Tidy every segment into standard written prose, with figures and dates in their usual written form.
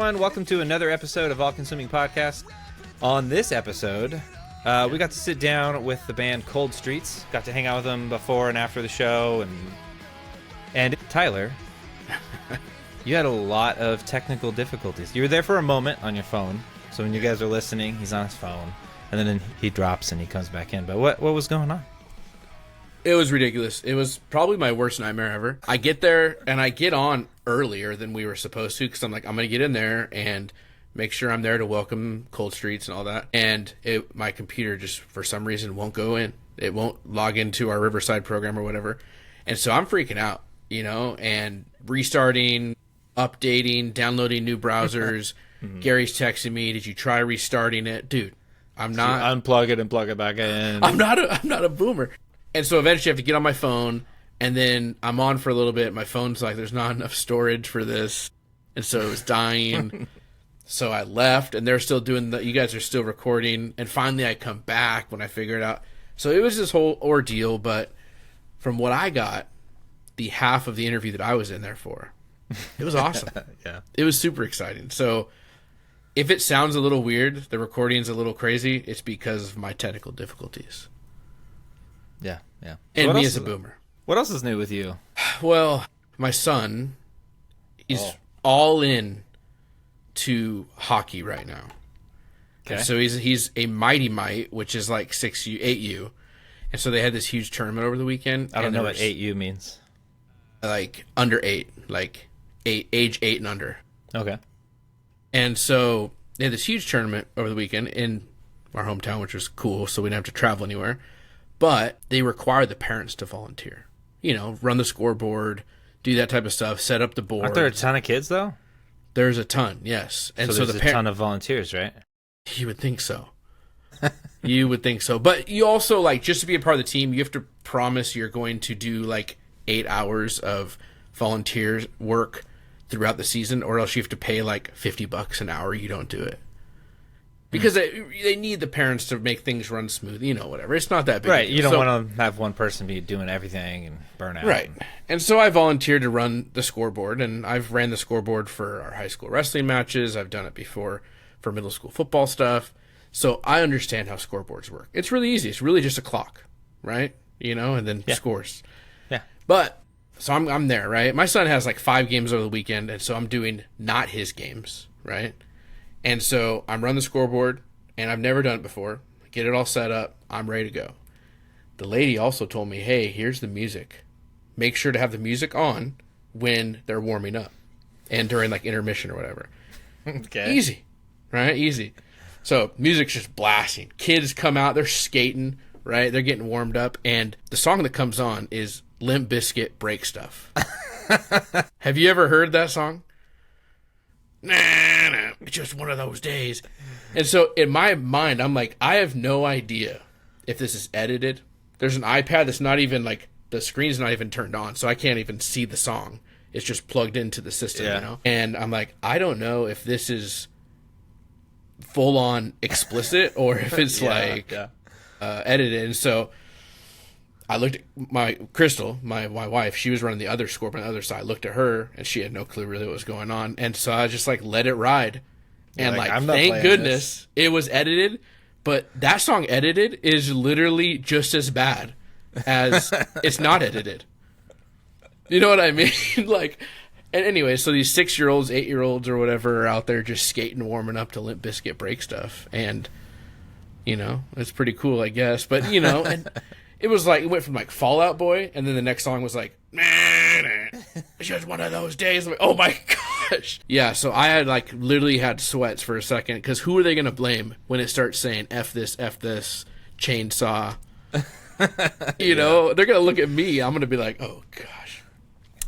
everyone. Welcome to another episode of All Consuming Podcast. On this episode, we got to sit down with the band Cold Streets. Got to hang out with them before and after the show. And Tyler, you had a lot of technical difficulties. You were there for a moment on your phone. So when you guys are listening, he's on his phone. And then he drops and he comes back in. But what was going on? It was ridiculous. It was probably my worst nightmare ever. I get there, and I get on earlier than we were supposed to, because I'm like, I'm going to get in there and make sure I'm there to welcome Cold Streets and all that. And my computer just, for some reason, won't go in. It won't log into our Riverside program or whatever. And so I'm freaking out, and restarting, updating, downloading new browsers. Gary's texting me, did you try restarting it? Dude, I'm not. Unplug it and plug it back in. I'm not a boomer. And so eventually I have to get on my phone, and then I'm on for a little bit. My phone's like, there's not enough storage for this. And so it was dying. So I left, and they're still doing you guys are still recording. And finally I come back when I figure it out. So it was this whole ordeal, but from what I got, the half of the interview that I was in there for, it was awesome. Yeah. It was super exciting. So if it sounds a little weird, the recording's a little crazy, it's because of my technical difficulties. Yeah. And me as a boomer. What else is new with you? Well, my son is all in to hockey right now. Okay. So he's a Mighty Mite, which is like 6U, 8U. And so they had this huge tournament over the weekend. I don't know what 8U means. Like under 8, like age 8 and under. Okay. And so they had this huge tournament over the weekend in our hometown, which was cool, so we didn't have to travel anywhere. But they require the parents to volunteer. Run the scoreboard, do that type of stuff, set up the board. Aren't there a ton of kids, though? There's a ton, yes. And so there's a ton of volunteers, right? You would think so. You would think so. But you also, just to be a part of the team, you have to promise you're going to do, 8 hours of volunteer work throughout the season, or else you have to pay, $50 an hour. You don't do it. Because they need the parents to make things run smooth, whatever. It's not that big. Right, you don't want to have one person be doing everything and burn out. Right. And so I volunteered to run the scoreboard, and I've ran the scoreboard for our high school wrestling matches. I've done it before for middle school football stuff. So I understand how scoreboards work. It's really easy. It's really just a clock, right? And then scores. Yeah. But, so I'm there, right? My son has 5 games over the weekend, and so I'm doing not his games, right? And so I'm running the scoreboard, and I've never done it before. Get it all set up. I'm ready to go. The lady also told me, hey, here's the music. Make sure to have the music on when they're warming up and during intermission or whatever. Okay. Easy, right? Easy. So music's just blasting. Kids come out, they're skating, right? They're getting warmed up. And the song that comes on is Limp Bizkit Break Stuff. Have you ever heard that song? Nah, it's just one of those days. And so in my mind, I'm like, I have no idea if this is edited. There's an iPad that's not even the screen's not even turned on, so I can't even see the song. It's just plugged into the system, And I'm like, I don't know if this is full on explicit or if it's edited. And so I looked at my Crystal, my wife. She was running the other scoreboard on the other side. I looked at her, and she had no clue really what was going on. And so I just let it ride. And thank goodness it was edited. But that song edited is literally just as bad as it's not edited. You know what I mean? And anyway, so these 6-year-olds, 8-year-olds, or whatever are out there just skating, warming up to Limp Bizkit Break Stuff. And it's pretty cool, I guess. But and it was it went from Fall Out Boy, and then the next song was nah, it's just one of those days. I'm like, oh my gosh. Yeah, so I had literally had sweats for a second, because who are they going to blame when it starts saying F this, chainsaw? They're going to look at me. I'm going to be like, oh gosh.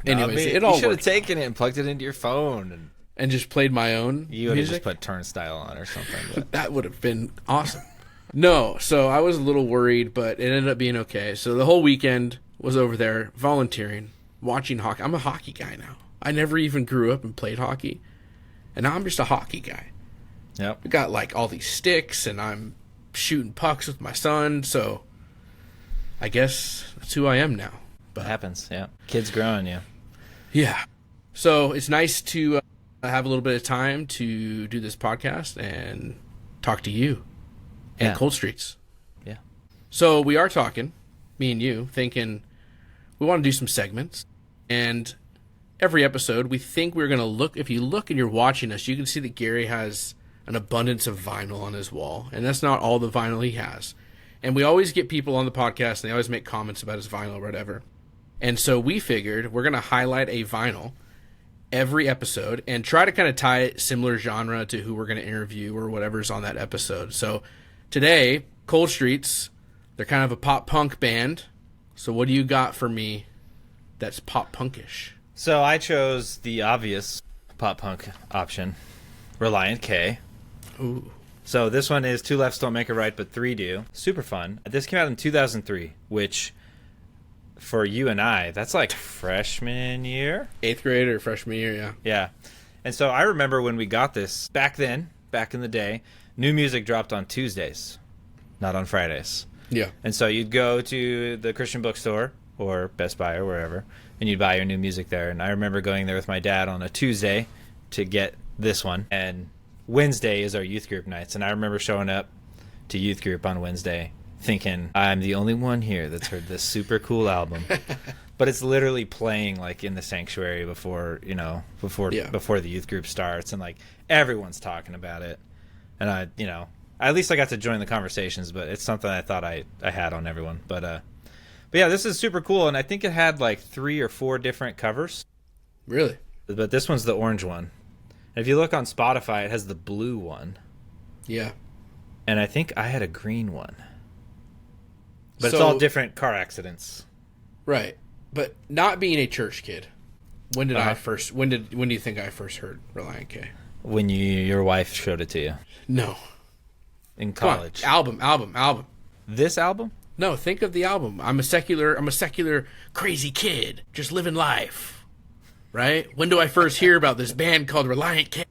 Anyways, it all you should have taken it and plugged it into your phone. And just played my own You would have music? just put Turnstile on or something. But. That would have been awesome. No, so I was a little worried, but it ended up being okay. So the whole weekend was over there volunteering, watching hockey. I'm a hockey guy now. I never even grew up and played hockey, and now I'm just a hockey guy. Yep. I got all these sticks, and I'm shooting pucks with my son, so I guess that's who I am now. But it happens, yeah. Kids growing, yeah. Yeah. So it's nice to have a little bit of time to do this podcast and talk to you and Cold Streets. Yeah. So we are talking, me and you, thinking we want to do some segments. And every episode, we think we're going to look, if you look and you're watching us, you can see that Gary has an abundance of vinyl on his wall. And that's not all the vinyl he has. And we always get people on the podcast, and they always make comments about his vinyl or whatever. And so we figured we're going to highlight a vinyl every episode and try to kind of tie it similar genre to who we're going to interview or whatever's on that episode. So today, Cold Streets, they're kind of a pop punk band. So what do you got for me that's pop punkish? So I chose the obvious pop punk option, Relient K. Ooh. So this one is Two Lefts Don't Make a Right, but Three Do. Super fun. This came out in 2003, which for you and I, that's like freshman year? 8th grade or freshman year, yeah. Yeah. And so I remember when we got this, back then, back in the day, new music dropped on Tuesdays, not on Fridays. Yeah. And so you'd go to the Christian bookstore or Best Buy or wherever, and you'd buy your new music there. And I remember going there with my dad on a Tuesday to get this one. And Wednesday is our youth group nights. And I remember showing up to youth group on Wednesday thinking, I'm the only one here that's heard this super cool album. But it's literally playing like in the sanctuary before the youth group starts, and like everyone's talking about it. And at least I got to join the conversations, but it's something I thought I had on everyone. But yeah, this is super cool, and I think it had like 3 or 4 different covers. Really? But this one's the orange one. And if you look on Spotify, it has the blue one. Yeah. And I think I had a green one. But So, it's all different car accidents. Right. But not being a church kid, when do you think I first heard Relient K? When your wife showed it to you. No. In college. Album. This album? No, think of the album. I'm a secular crazy kid, just living life. Right? When do I first hear about this band called Relient K?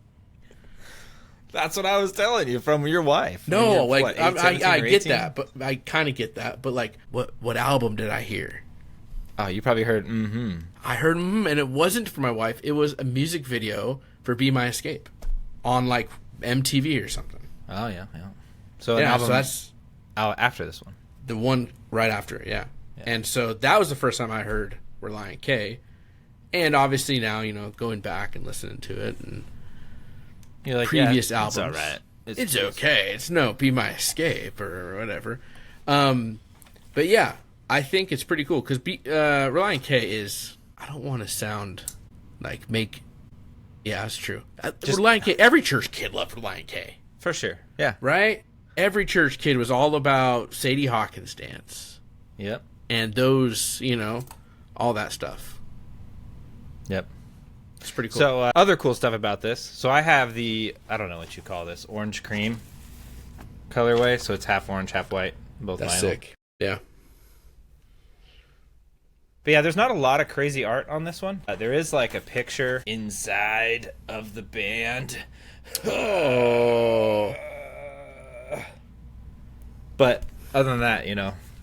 That's what I was telling you from your wife. No, like what, 8, 17, I or get 18? that, but I kind of get that. But like, what album did I hear? Oh, you probably heard I heard and it wasn't for my wife. It was a music video for Be My Escape on like MTV or something. Oh, yeah. So an Yeah, album so that's out after this one. the one right after it, yeah. And so that was the first time I heard Relient K. And obviously now, going back and listening to it and You're like, previous yeah, albums. It's all right. It's okay. It's no Be My Escape or whatever. But yeah, I think it's pretty cool because Relient K is, I don't want to sound like yeah, that's true. Relient K, every church kid loved Relient K. For sure. Yeah. Right? Every church kid was all about Sadie Hawkins dance. Yep. And those, all that stuff. Yep. It's pretty cool. So other cool stuff about this. So I have I don't know what you call this, orange cream colorway. So it's half orange, half white. Both That's vinyl. sick. Yeah. But yeah, there's not a lot of crazy art on this one. There is like a picture inside of the band. Oh. But other than that,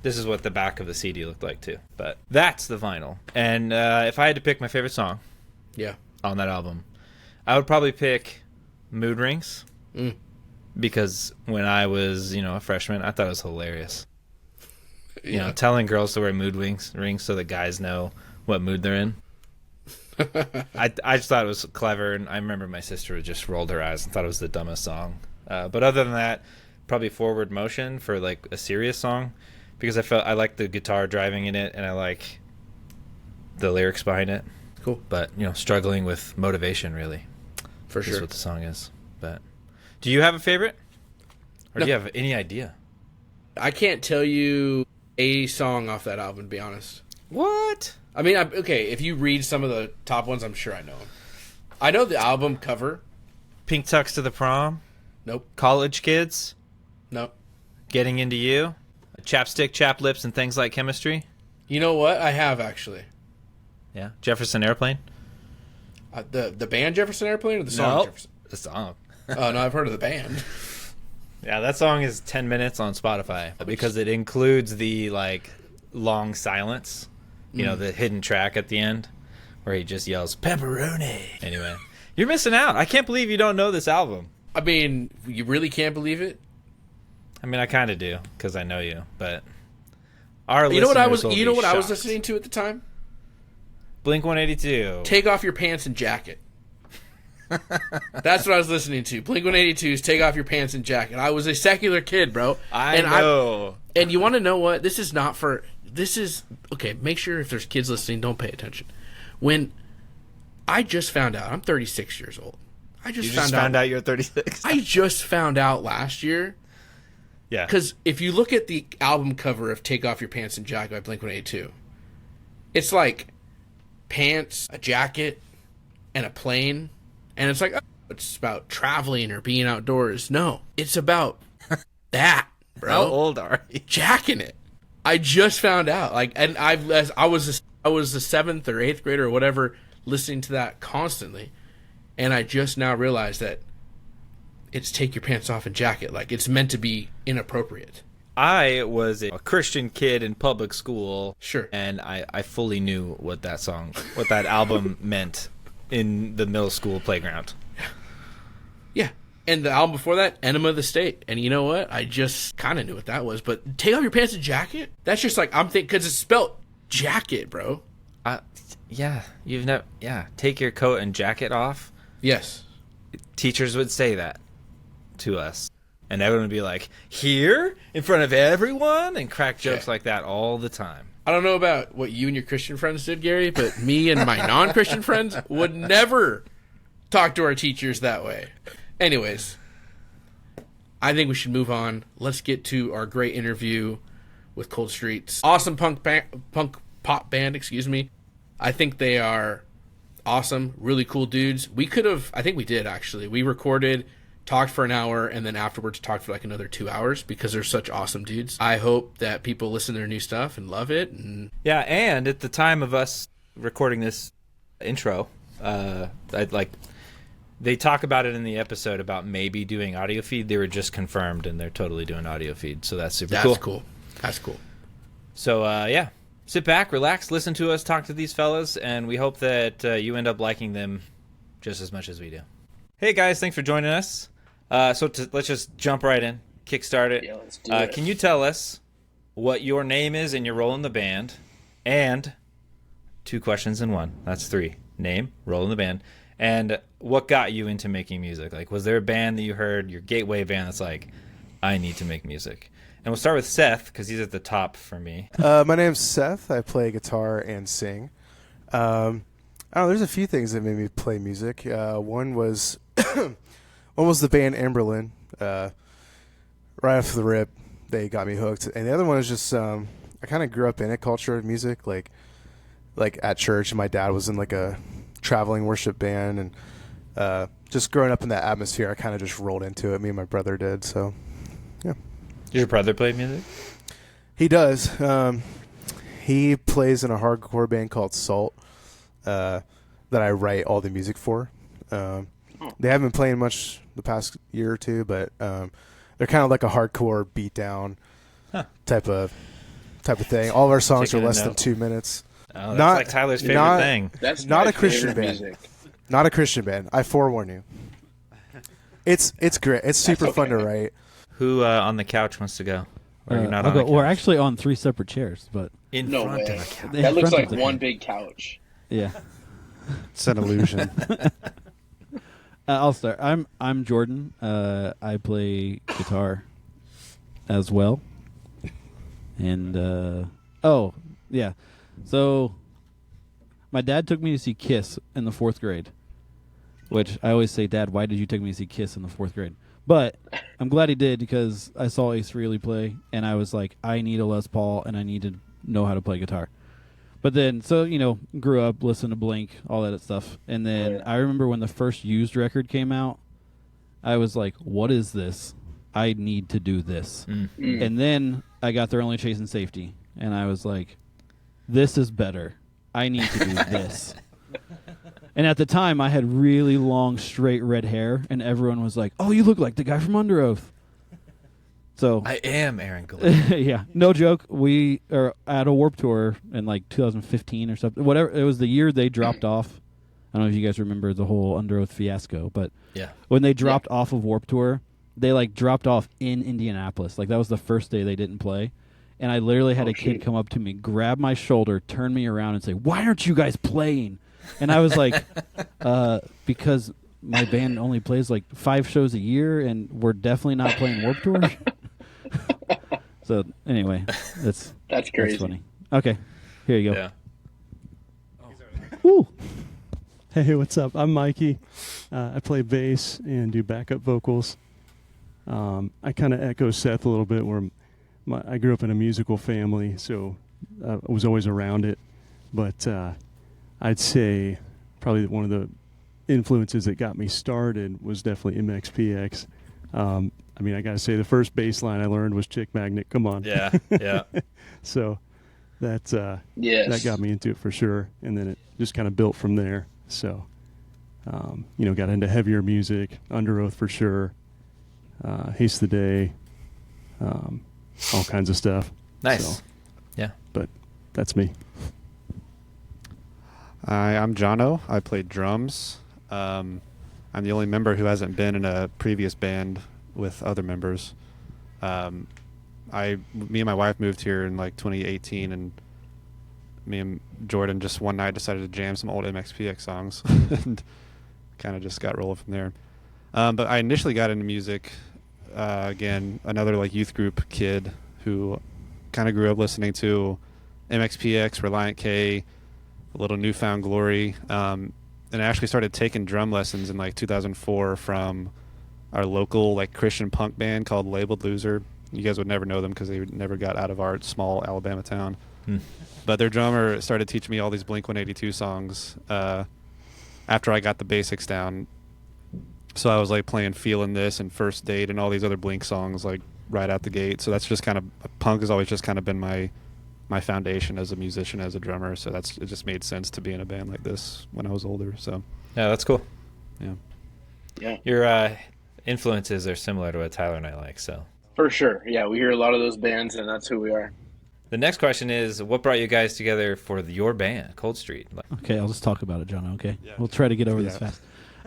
this is what the back of the CD looked like too. But that's the vinyl. And if I had to pick my favorite song on that album, I would probably pick Mood Rings. Because when I was, a freshman, I thought it was hilarious. Telling girls to wear rings so that guys know what mood they're in. I just thought it was clever, and I remember my sister just rolled her eyes and thought it was the dumbest song. But other than that, probably Forward Motion for like a serious song, because I like the guitar driving in it, and I like the lyrics behind it. Cool. But struggling with motivation really, For sure. is what the song is. But do you have a favorite, or do you have any idea? I can't tell you a song off that album, to be honest. What? I mean, okay, if you read some of the top ones, I'm sure I know them. I know the album cover. Pink Tux to the Prom. Nope. College Kids. Nope. Getting Into You. Chapstick, Chap Lips, and Things Like Chemistry. You know what? I have, actually. Yeah. Jefferson Airplane. The band Jefferson Airplane or the song Jefferson? The song. Oh, no, I've heard of the band. Yeah, that song is 10 minutes on Spotify because it includes the long silence, the hidden track at the end where he just yells pepperoni. Anyway, You're missing out. I can't believe you don't know this album. I mean, you really can't believe it? I mean, I kind of do because I know you, but our You know what I was shocked. listening to at the time? Blink 182. Take Off Your Pants and Jacket. That's what I was listening to. Blink 182's Take Off Your Pants and Jacket. I was a secular kid, bro. I know. And you want to know what? This is okay, make sure if there's kids listening, don't pay attention. When I just found out, I'm 36 years old. I just found out you're 36? I just found out last year. Yeah. Because if you look at the album cover of Take Off Your Pants and Jacket by Blink 182, it's like pants, a jacket, and a plane. And it's like, oh, it's about traveling or being outdoors. No, it's about that, bro. How old are you? Jacking it. I just found out. And I was a 7th or 8th grader or whatever listening to that constantly. And I just now realized that it's take your pants off and jacket. Like, it's meant to be inappropriate. I was a Christian kid in public school. Sure. And I fully knew what that album meant in the middle school playground. Yeah. And the album before that, Enema of the State. And you know what? I just kind of knew what that was. But Take Off Your Pants and Jacket? That's just like, I'm thinking, because it's spelled jacket, bro. Yeah. Take your coat and jacket off. Yes. Teachers would say that to us. And everyone would be like, here? In front of everyone? And crack jokes like that all the time. I don't know about what you and your Christian friends did, Gary, but me and my non-Christian friends would never talk to our teachers that way. Anyways, I think we should move on. Let's get to our great interview with Cold Streets. Awesome punk pop band, excuse me. I think they are awesome, really cool dudes. I think we did actually. We recorded, talked for an hour, and then afterwards talked for like another 2 hours because they're such awesome dudes. I hope that people listen to their new stuff and love it. Yeah, and at the time of us recording this intro, they talk about it in the episode about maybe doing audio feed. They were just confirmed, and they're totally doing audio feed, so that's super cool. That's cool. So, yeah. Sit back, relax, listen to us, talk to these fellas, and we hope that you end up liking them just as much as we do. Hey, guys, thanks for joining us. Let's just jump right in, kickstart it. Yeah, let's do it. Can you tell us what your name is and your role in the band? And 2 questions in 1. That's 3. Name, role in the band, and what got you into making music? Like, was there a band that you heard, your gateway band, that's like, I need to make music? And we'll start with Seth, because he's at the top for me. My name's Seth. I play guitar and sing. I don't know, there's a few things that made me play music. One was the band Amberlin. Right off the rip, they got me hooked. And the other one is just I kind of grew up in a culture of music, like at church. My dad was in like a traveling worship band, and just growing up in that atmosphere, I kind of just rolled into it. Me and my brother did. So, yeah. Does your brother play music? He does. He plays in a hardcore band called Salt that I write all the music for. They haven't been playing much the past year or two, but they're kind of like a hardcore beatdown type of thing. All of our songs are less than 2 minutes. Oh, that's like Tyler's favorite thing. That's not my a Christian favorite band. music. Not a Christian band. I forewarn you. It's great. It's super fun to write. Who on the couch wants to go? Or you're not I'll on the go. couch? We're actually on 3 separate chairs, but In No front way. of a couch. in That looks front like of the- one big couch. Yeah. It's an illusion. I'll start. I'm Jordan. I play guitar as well. And yeah. So my dad took me to see Kiss in the 4th grade. Which I always say, Dad, why did you take me to see Kiss in the 4th grade? But I'm glad he did because I saw Ace Frehley play, and I was like, I need a Les Paul, and I need to know how to play guitar. But then, grew up, listened to Blink, all that stuff. And then I remember when the first Used record came out, I was like, what is this? I need to do this. And then I got They're Only Chasing Safety, and I was like, this is better. I need to do this. And at the time, I had really long, straight red hair, and everyone was like, oh, you look like the guy from Under Oath. So I am Aaron Gillespie. yeah, no joke. We are at a Warped Tour in like 2015 or something. Whatever. It was the year they dropped off. I don't know if you guys remember the whole Under Oath fiasco, but Yeah. when they dropped off of Warped Tour, they like dropped off in Indianapolis. Like that was the first day they didn't play. And I literally had a kid come up to me, grab my shoulder, turn me around, and say, "Why aren't you guys playing?" And I was like, because my band only plays like 5 shows a year, and we're definitely not playing Warped Tour. So anyway, that's That's crazy. That's funny. Okay, here you go. Yeah. Woo. Hey, what's up? I'm Mikey. I play bass and do backup vocals. I kind of echo Seth a little bit, where I grew up in a musical family, so I was always around it. But I'd say probably one of the influences that got me started was definitely MXPX. I mean, I got to say, the first bass line I learned was Chick Magnet. Come on. Yeah. Yeah. So that Yes. got me into it for sure. And then it just kind of built from there. So, got into heavier music, Under Oath for sure, Haste the Day, all kinds of stuff. Nice. So, Yeah. but that's me. Hi, I'm Jono. I play drums. I'm the only member who hasn't been in a previous band with other members. Me and my wife moved here in like 2018, and me and Jordan just one night decided to jam some old MXPX songs and kind of just got rolling from there. But I initially got into music, again, another like youth group kid who kind of grew up listening to MXPX, Relient K, a little Newfound Glory, and I actually started taking drum lessons in like 2004 from our local like Christian punk band called Labeled Loser. You guys would never know them because they never got out of our small Alabama town. But their drummer started teaching me all these Blink-182 songs after I got the basics down. So I was like playing Feelin' This and First Date and all these other Blink songs like right out the gate. So that's just kind of, punk has always just kind of been my foundation as a musician, as a drummer. So it just made sense to be in a band like this when I was older. So Yeah, that's cool. yeah. Yeah, Your influences are similar to what Tyler and I like, so. for sure. Yeah, we hear a lot of those bands, and that's who we are. The next question is, what brought you guys together for your band, Cold Street? Okay, I'll just talk about it, John. Okay, we'll try to get over this Yeah.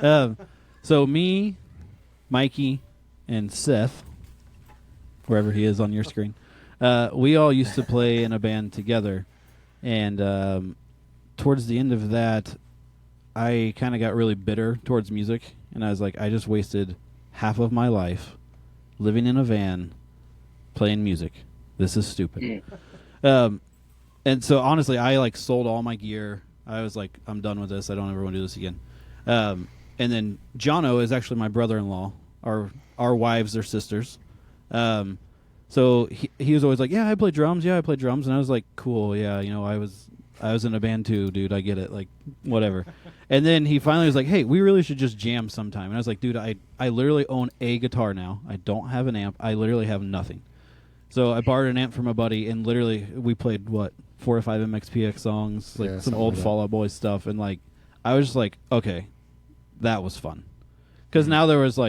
fast. So me, Mikey, and Seth, wherever he is on your screen, we all used to play in a band together, and towards the end of that, I kind of got really bitter towards music, and I was like, I just wasted half of my life living in a van, playing music. This is stupid. And so honestly, I like sold all my gear. I was like, I'm done with this. I don't ever want to do this again. And then Jono is actually my brother-in-law. Our wives are sisters. So he was always like, yeah, I play drums. Yeah, I play drums. And I was like, cool. Yeah, I was in a band too, dude. I get it. Like, whatever. And then he finally was like, hey, we really should just jam sometime. And I was like, dude, I literally own a guitar now. I don't have an amp. I literally have nothing. So I borrowed an amp from a buddy, and literally we played, 4 or 5 MXPX songs, like Yeah, some something old like that. Fall Out Boy stuff. And like, I was just like, okay, that was fun. Because now there was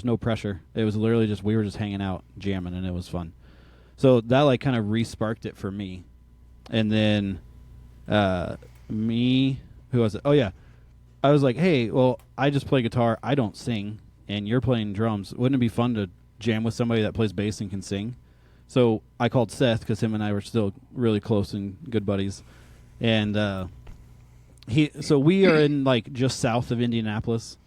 no pressure. It was literally just, we were just hanging out, jamming, and it was fun. So that like kind of re-sparked it for me. And then who was it? Oh yeah, I was like, hey, well, I just play guitar, I don't sing, and you're playing drums. Wouldn't it be fun to jam with somebody that plays bass and can sing? So I called Seth, because him and I were still really close and good buddies, and so we are in like just south of Indianapolis,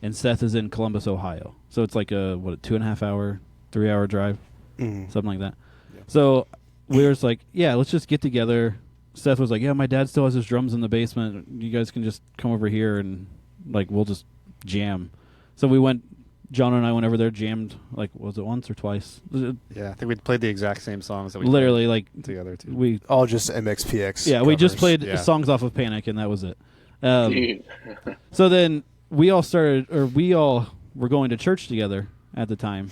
and Seth is in Columbus, Ohio. So it's like a 2.5 hour, 3 hour drive, something like that. Yeah. So we were just like, yeah, let's just get together. Seth was like, yeah, my dad still has his drums in the basement. You guys can just come over here and like we'll just jam. So we went. John and I went over there, jammed, like, was it once or twice? Yeah, I think we played the exact same songs that we Literally, like, played together too. we All just MXPX. yeah, we just covers. played Yeah. songs off of Panic, and that was it. Dude. So then we all were going to church together at the time,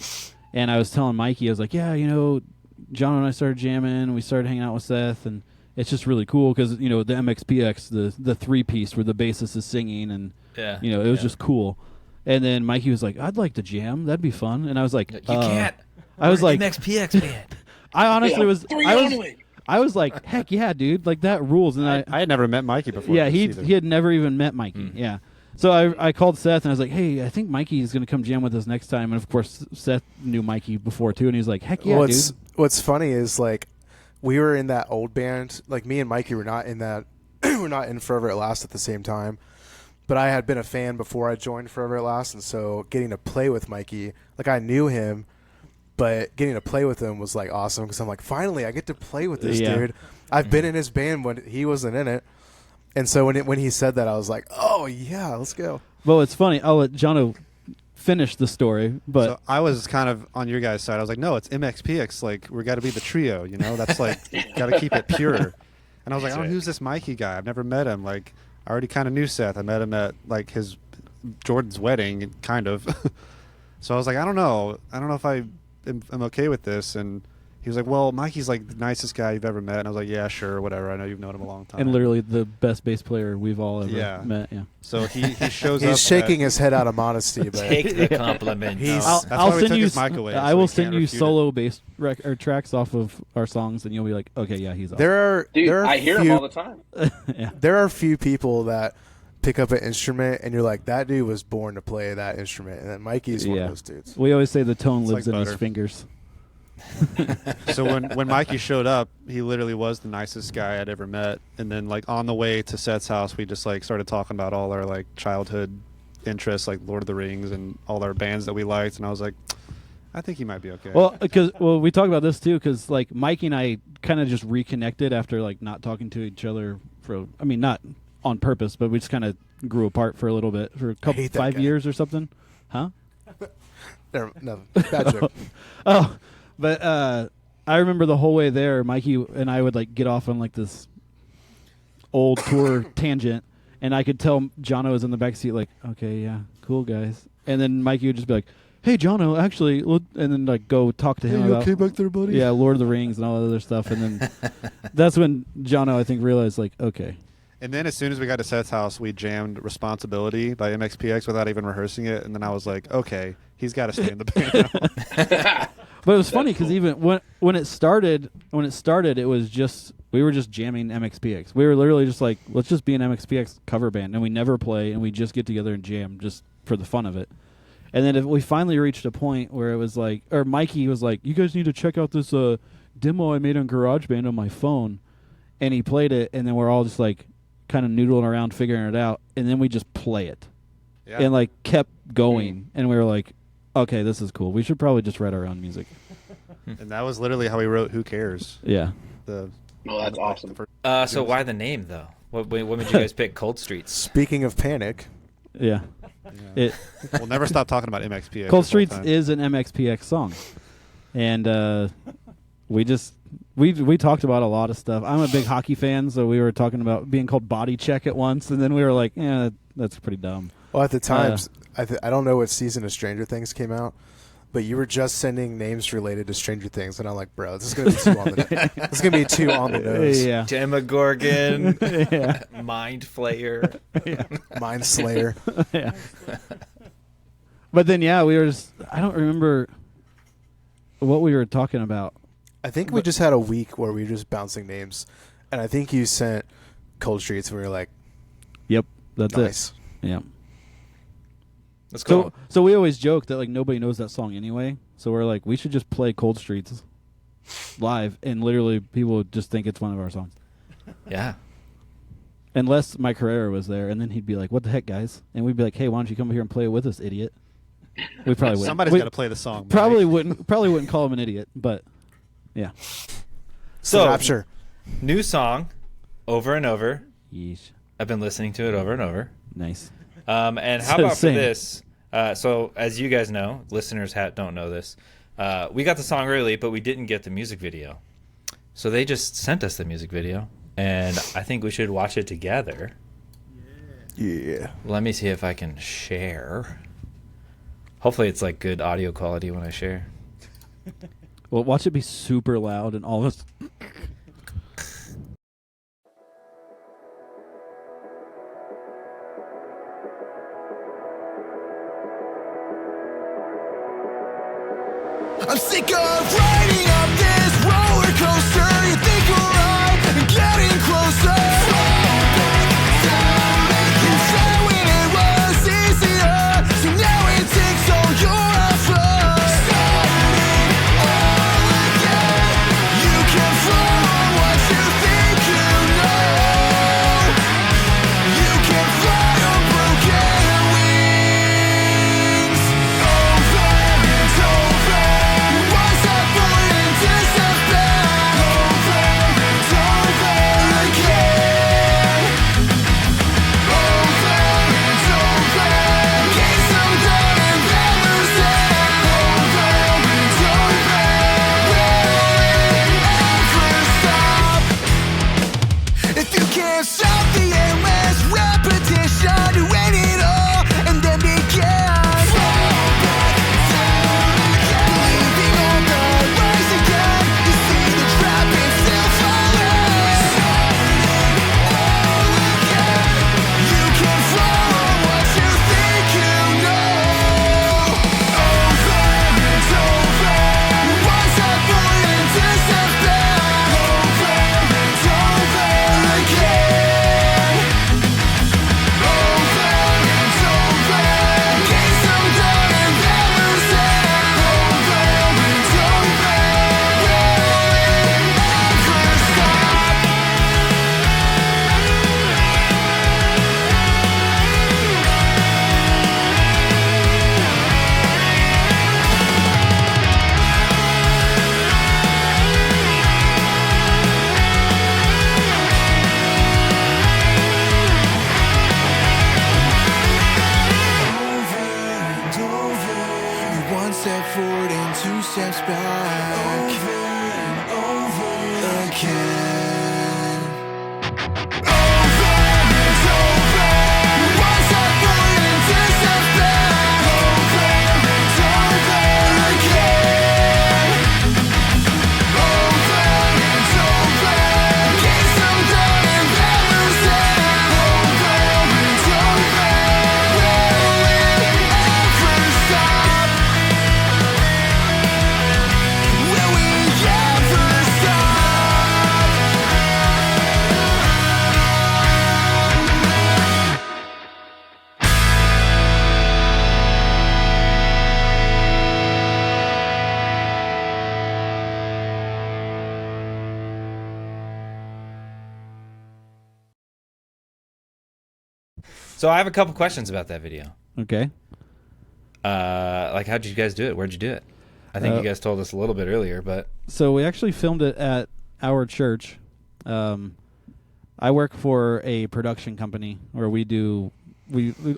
and I was telling Mikey, I was like, yeah, John and I started jamming, we started hanging out with Seth, and it's just really cool because, the MXPX, the 3-piece where the bassist is singing, and, Yeah. it was just cool. And then Mikey was like, I'd like to jam. That'd be fun. And I was like, You can't. I was We're like, an MXPX band. I honestly Yeah, was, three I was, only. I was like, heck yeah, dude, like that rules. And I had never met Mikey before. yeah, this he either. had never even met Mikey. Yeah. So I called Seth and I was like, hey, I think Mikey is going to come jam with us next time. And of course, Seth knew Mikey before too, and he's like, heck yeah, dude. What's funny is like we were in that old band. Like me and Mikey were not in that. We're not in Forever at Last at the same time. But I had been a fan before I joined Forever at Last, and so getting to play with Mikey, like I knew him, but getting to play with him was like awesome because I'm like, finally, I get to play with this dude. I've been in his band when he wasn't in it, and so when he said that, I was like, oh yeah, let's go. Well, it's funny. I'll let Jono finish the story, but So I was kind of on your guys' side. I was like, no, it's MXPX. Like we got to be the trio, you know. That's like got to keep it pure. And I was like, I don't know who's this Mikey guy. I've never met him. Like I already kind of knew Seth. I met him at like his Jordan's wedding, kind of. So I was like, I don't know if I'm okay with this. And he was like, well, Mikey's like the nicest guy you've ever met. And I was like, yeah, sure, whatever. I know you've known him a long time. and literally the best bass player we've all ever met. Yeah. So he shows up. He's shaking his head out of modesty, but Take the compliment. That's I'll why we send took you. his mic away, I so will he send can't you refute it. solo bass or tracks off of our songs, and you'll be like, okay, yeah, he's awesome. there are I hear him all the time. Yeah. There are few people that pick up an instrument and you're like, that dude was born to play that instrument, and then Mikey's one of those dudes. We always say the tone It's lives like in his butter. fingers. So when Mikey showed up, he literally was the nicest guy I'd ever met. And then like on the way to Seth's house, we just like started talking about all our like childhood interests, like Lord of the Rings and all our bands that we liked. And I was like, I think he might be okay. Well, we talk about this too, because like Mikey and I kind of just reconnected after like not talking to each other for, I mean, not on purpose, but we just kind of grew apart for a little bit for a couple hate that 5 guy. years or something, huh? No, bad joke. Oh, but I remember the whole way there, Mikey and I would like get off on like this old tour tangent, and I could tell Jono was in the back seat, like, okay, yeah, cool guys, and then Mikey would just be like, hey, Jono, actually, and then like go talk to him about back there, buddy? yeah, Lord of the Rings and all that other stuff, and then that's when Jono, I think, realized like, okay. And then as soon as we got to Seth's house, we jammed Responsibility by MXPX without even rehearsing it. And then I was like, okay, he's got to stay in the band now. But it was funny because even when it started, it was just we were just jamming MXPX. We were literally just like, let's just be an MXPX cover band, and we never play, and we just get together and jam just for the fun of it. And then we finally reached a point where it was like, or Mikey was like, you guys need to check out this demo I made on GarageBand on my phone, and he played it, and then we're all just like kind of noodling around figuring it out, and then we just play it, and like kept going, and we were like, okay, this is cool. We should probably just write our own music. And that was literally how we wrote Who Cares? Yeah. Oh, that's awesome. So why the name though? What made you guys pick Cold Streets? Speaking of Panic, Yeah. We'll never stop talking about MXPX. Cold this whole Streets time. is an MXPX song. And we talked about a lot of stuff. I'm a big hockey fan, so we were talking about being called Body Check at once, and then we were like, yeah, that's pretty dumb. well, at the time, I don't know what season of Stranger Things came out, but you were just sending names related to Stranger Things, and I'm like, bro, this is gonna be too on the this is gonna be too on the nose. Yeah. Demogorgon, Yeah. Mind Flayer. Mind Slayer. Yeah. But then, yeah, we were just, I don't remember what we were talking about. I think we just had a week where we were just bouncing names, and I think you sent Cold Streets, and we were like, Yep, that's nice. it. Yeah. Let's go. So we always joke that like nobody knows that song anyway. So we're like, we should just play Cold Streets live, and literally people would just think it's one of our songs. Yeah. Unless Mike Herrera was there, and then he'd be like, "What the heck, guys?" And we'd be like, "Hey, why don't you come here and play it with us, idiot?" We probably wouldn't. Somebody's We got to play the song. Mike. Probably wouldn't call him an idiot, but yeah. So Rapture. new song, Over and Over. Yeesh. I've been listening to it over and over. Nice. And how about for Same. this? So as you guys know, listeners don't know this. We got the song early, but we didn't get the music video. So they just sent us the music video, and I think we should watch it together. Yeah. Let me see if I can share. Hopefully it's like good audio quality when I share. Well, watch it be super loud and all this. I'm sick of riding up this roller coaster. You think you're So I have a couple questions about that video. Okay. Like, how'd you guys do it? Where'd you do it? I think you guys told us a little bit earlier, but So we actually filmed it at our church. I work for a production company where we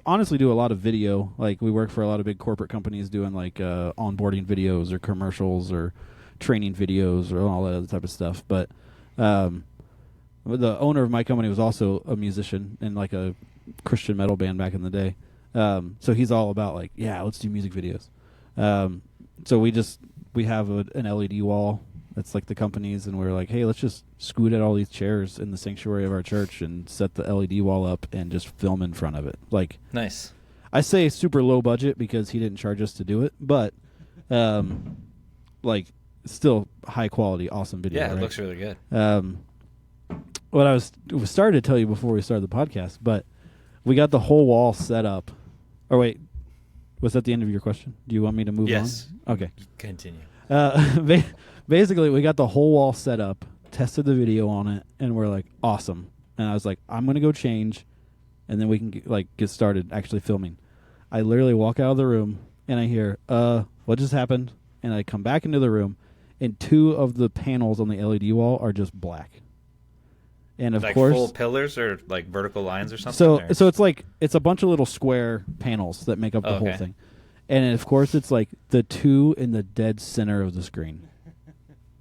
honestly do a lot of video. Like, we work for a lot of big corporate companies doing like onboarding videos or commercials or training videos or all that other type of stuff. But the owner of my company was also a musician in like a Christian metal band back in the day. So he's all about like, yeah, let's do music videos. So we have an LED wall that's like the company's, and we're like, hey, let's just scoot at all these chairs in the sanctuary of our church and set the LED wall up and just film in front of it. Like, nice. I say super low budget because he didn't charge us to do it, but like still high quality, awesome video. Yeah, right? it looks really good. What we started to tell you before we started the podcast, but we got the whole wall set up. Or wait, was that the end of your question? Do you want me to move Yes. on? Okay. Continue. Basically, we got the whole wall set up, tested the video on it, and we're like, awesome. And I was like, I'm going to go change, and then we can get started actually filming. I literally walk out of the room, and I hear, what just happened? And I come back into the room, and 2 of the panels on the LED wall are just black. And of like course, full pillars or like vertical lines or something? So it's a bunch of little square panels that make up the whole thing. And of course, it's like the 2 in the dead center of the screen.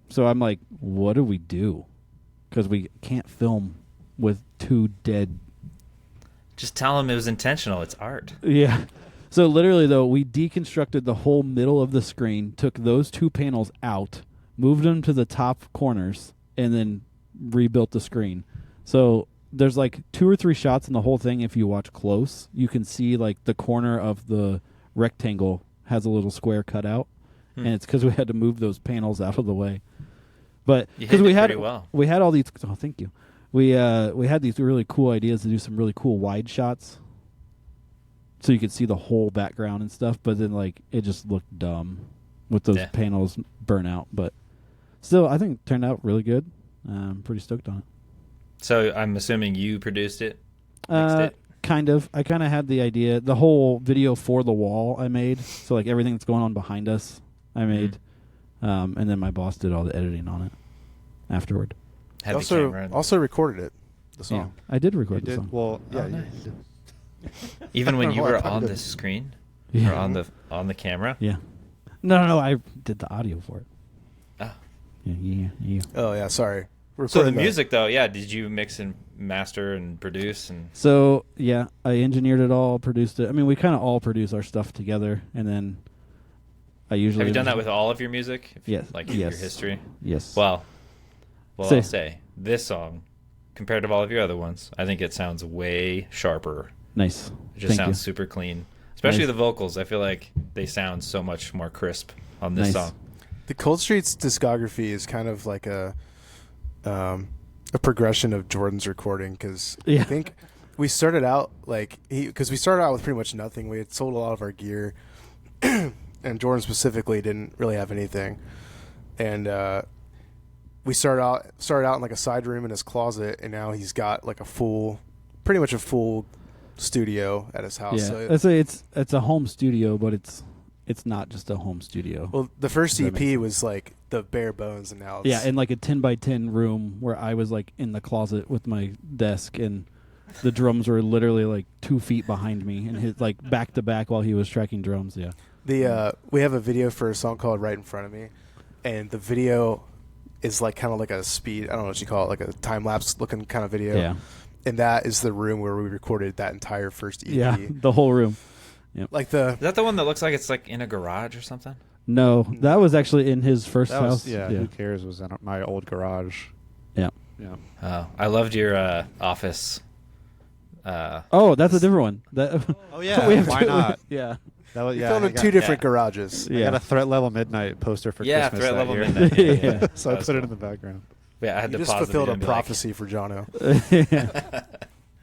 So I'm like, what do we do? Because we can't film with 2 dead. Just tell them it was intentional. It's art. Yeah. So literally, though, we deconstructed the whole middle of the screen, took those 2 panels out, moved them to the top corners, and then rebuilt the screen. So there's like 2 or 3 shots in the whole thing. If you watch close, you can see like the corner of the rectangle has a little square cut out, and it's because we had to move those panels out of the way. But because we had all these. Oh, thank you. We had these really cool ideas to do some really cool wide shots, so you could see the whole background and stuff. But then like it just looked dumb with those panels burnt out. But still, I think it turned out really good. I'm pretty stoked on it. So I'm assuming you produced it? Mixed it? Kind of. I kind of had the idea. The whole video for the wall I made. So like everything that's going on behind us, I made. And then my boss did all the editing on it afterward. Also recorded it, the song. Yeah, I did record the song. Well, yeah. Nice. You did. Even when you were on the screen? Yeah. Or on the camera? Yeah. No. I did the audio for it. Oh. Yeah. Oh, yeah, sorry. So the music, though, did you mix and master and produce? So, yeah, I engineered it all, produced it. I mean, we kind of all produce our stuff together, and then I usually... Have you done that with all of your music? Yes. Like your history? Yes. Well, I'll say, this song, compared to all of your other ones, I think it sounds way sharper. Nice. It just sounds super clean. Especially the vocals. I feel like they sound so much more crisp on this song. The Cold Streets discography is kind of like a progression of Jordan's recording, because I think we started out because we started out with pretty much nothing. We had sold a lot of our gear, and Jordan specifically didn't really have anything, and we started out in like a side room in his closet, and now he's got like pretty much a full studio at his house. Yeah, so it's a home studio, but it's not just a home studio. Well, the first EP was like the bare bones, and now it's... in like a 10x10 room where I was like in the closet with my desk, and the drums were literally like 2 feet behind me, and his like back to back while he was tracking drums. Yeah. We have a video for a song called "Right in Front of Me," and the video is like kind of like a speed. I don't know what you call it, like a time lapse looking kind of video. Yeah. And that is the room where we recorded that entire first EP. Yeah, the whole room. Yep. Like Is that the one that looks like it's like in a garage or something? No, that was actually in his first house. Who cares? Was in my old garage. Yeah. Yeah. Oh, I loved your office. That's a different one. Oh yeah, why not? Yeah. That was, we filmed in 2 different garages. I got a Threat Level Midnight poster for Christmas Threat that Level year. Midnight. Yeah. So I put it in the background. Yeah, I had you to just pause fulfilled the a video and be prophecy for Jono.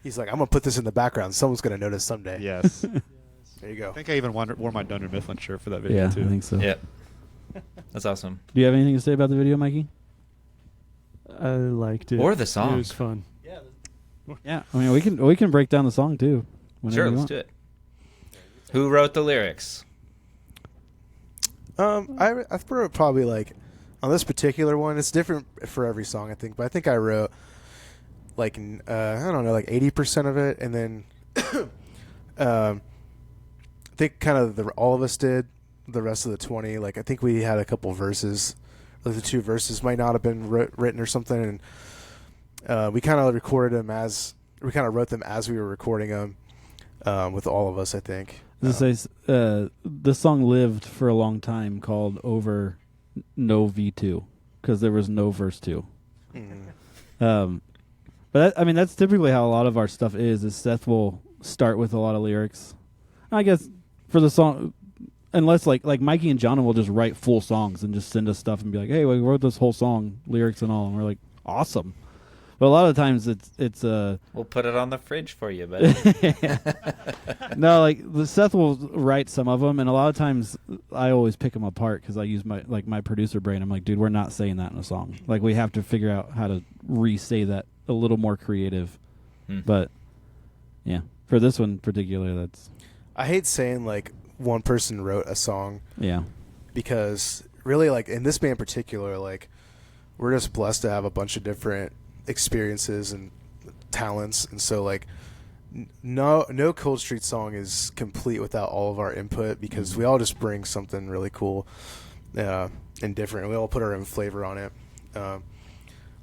He's like, I'm gonna put this in the background. Someone's gonna notice someday. Yes. There you go. I think I even wore my Dunder Mifflin shirt for that video too. I think so. Yeah. That's awesome. Do you have anything to say about the video, Mikey? I liked it. Or the It songs. was fun. Yeah, I mean we can break down the song too. Sure, let's do it. Who wrote the lyrics? I wrote probably like on this particular one. It's different for every song, I think, but I think I wrote like I don't know, like 80% of it, and then I think kind of all of us did the rest of the 20. Like I think we had a couple verses, like the 2 verses might not have been written or something, and we kind of recorded them as we kind of wrote them as we were recording them with all of us, I think. This song lived for a long time called Over No V2 because there was no verse 2. Mm-hmm. But I mean that's typically how a lot of our stuff is Seth will start with a lot of lyrics. I guess for the song, unless like Mikey and John will just write full songs and just send us stuff and be like, hey, we wrote this whole song, lyrics and all, and we're like, awesome. But a lot of times it's we'll put it on the fridge for you, buddy. No, like Seth will write some of them, and a lot of times I always pick them apart because I use my producer brain. I'm like, dude, we're not saying that in a song. Like we have to figure out how to re-say that a little more creative. But yeah, for this one in particular, that's. I hate saying like one person wrote a song. Yeah. Because really, like in this band in particular, like we're just blessed to have a bunch of different experiences and talents, and so like no Cold Street song is complete without all of our input because we all just bring something really cool and different. We all put our own flavor on it.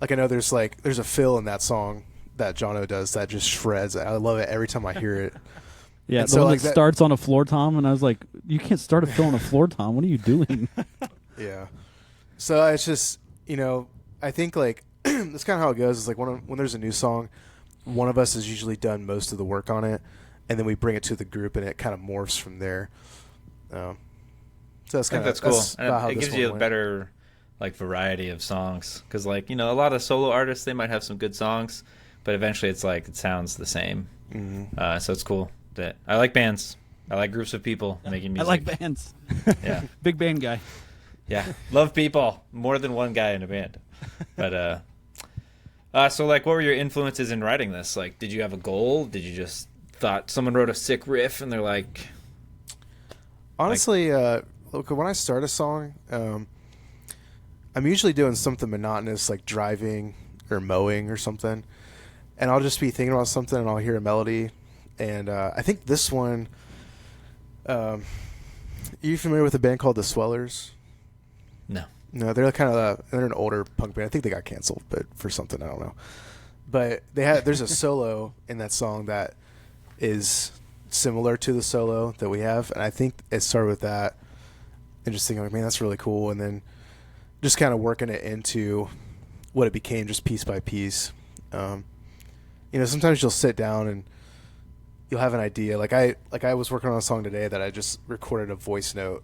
Like I know there's a fill in that song that Jono does that just shreds. I love it every time I hear it. Yeah, and the so one like that starts on a floor tom, and I was like, you can't start a fill on a floor tom. What are you doing? Yeah. So it's just, I think like that's kind of how it goes. It's like when there's a new song, one of us has usually done most of the work on it, and then we bring it to the group, and it kind of morphs from there. So that's kind of that's cool. about how It this gives one you a went. better like variety of songs because like a lot of solo artists they might have some good songs, but eventually it's like it sounds the same. Mm-hmm. So it's cool that I like bands. I like groups of people making music. I like bands. Yeah. Big band guy. Yeah, love people. More than one guy in a band. But so like, what were your influences in writing this? Like, did you have a goal? Did you just thought someone wrote a sick riff and they're like? Honestly, look, when I start a song, I'm usually doing something monotonous like driving or mowing or something, and I'll just be thinking about something and I'll hear a melody, and I think this one. Are you familiar with a band called the Swellers? No. No, they're they're an older punk band. I think they got canceled, but for something I don't know. But there's a solo in that song that is similar to the solo that we have, and I think it started with that. And just thinking, like, man, that's really cool, and then just kind of working it into what it became, just piece by piece. Sometimes you'll sit down and you'll have an idea. Like I was working on a song today that I just recorded a voice note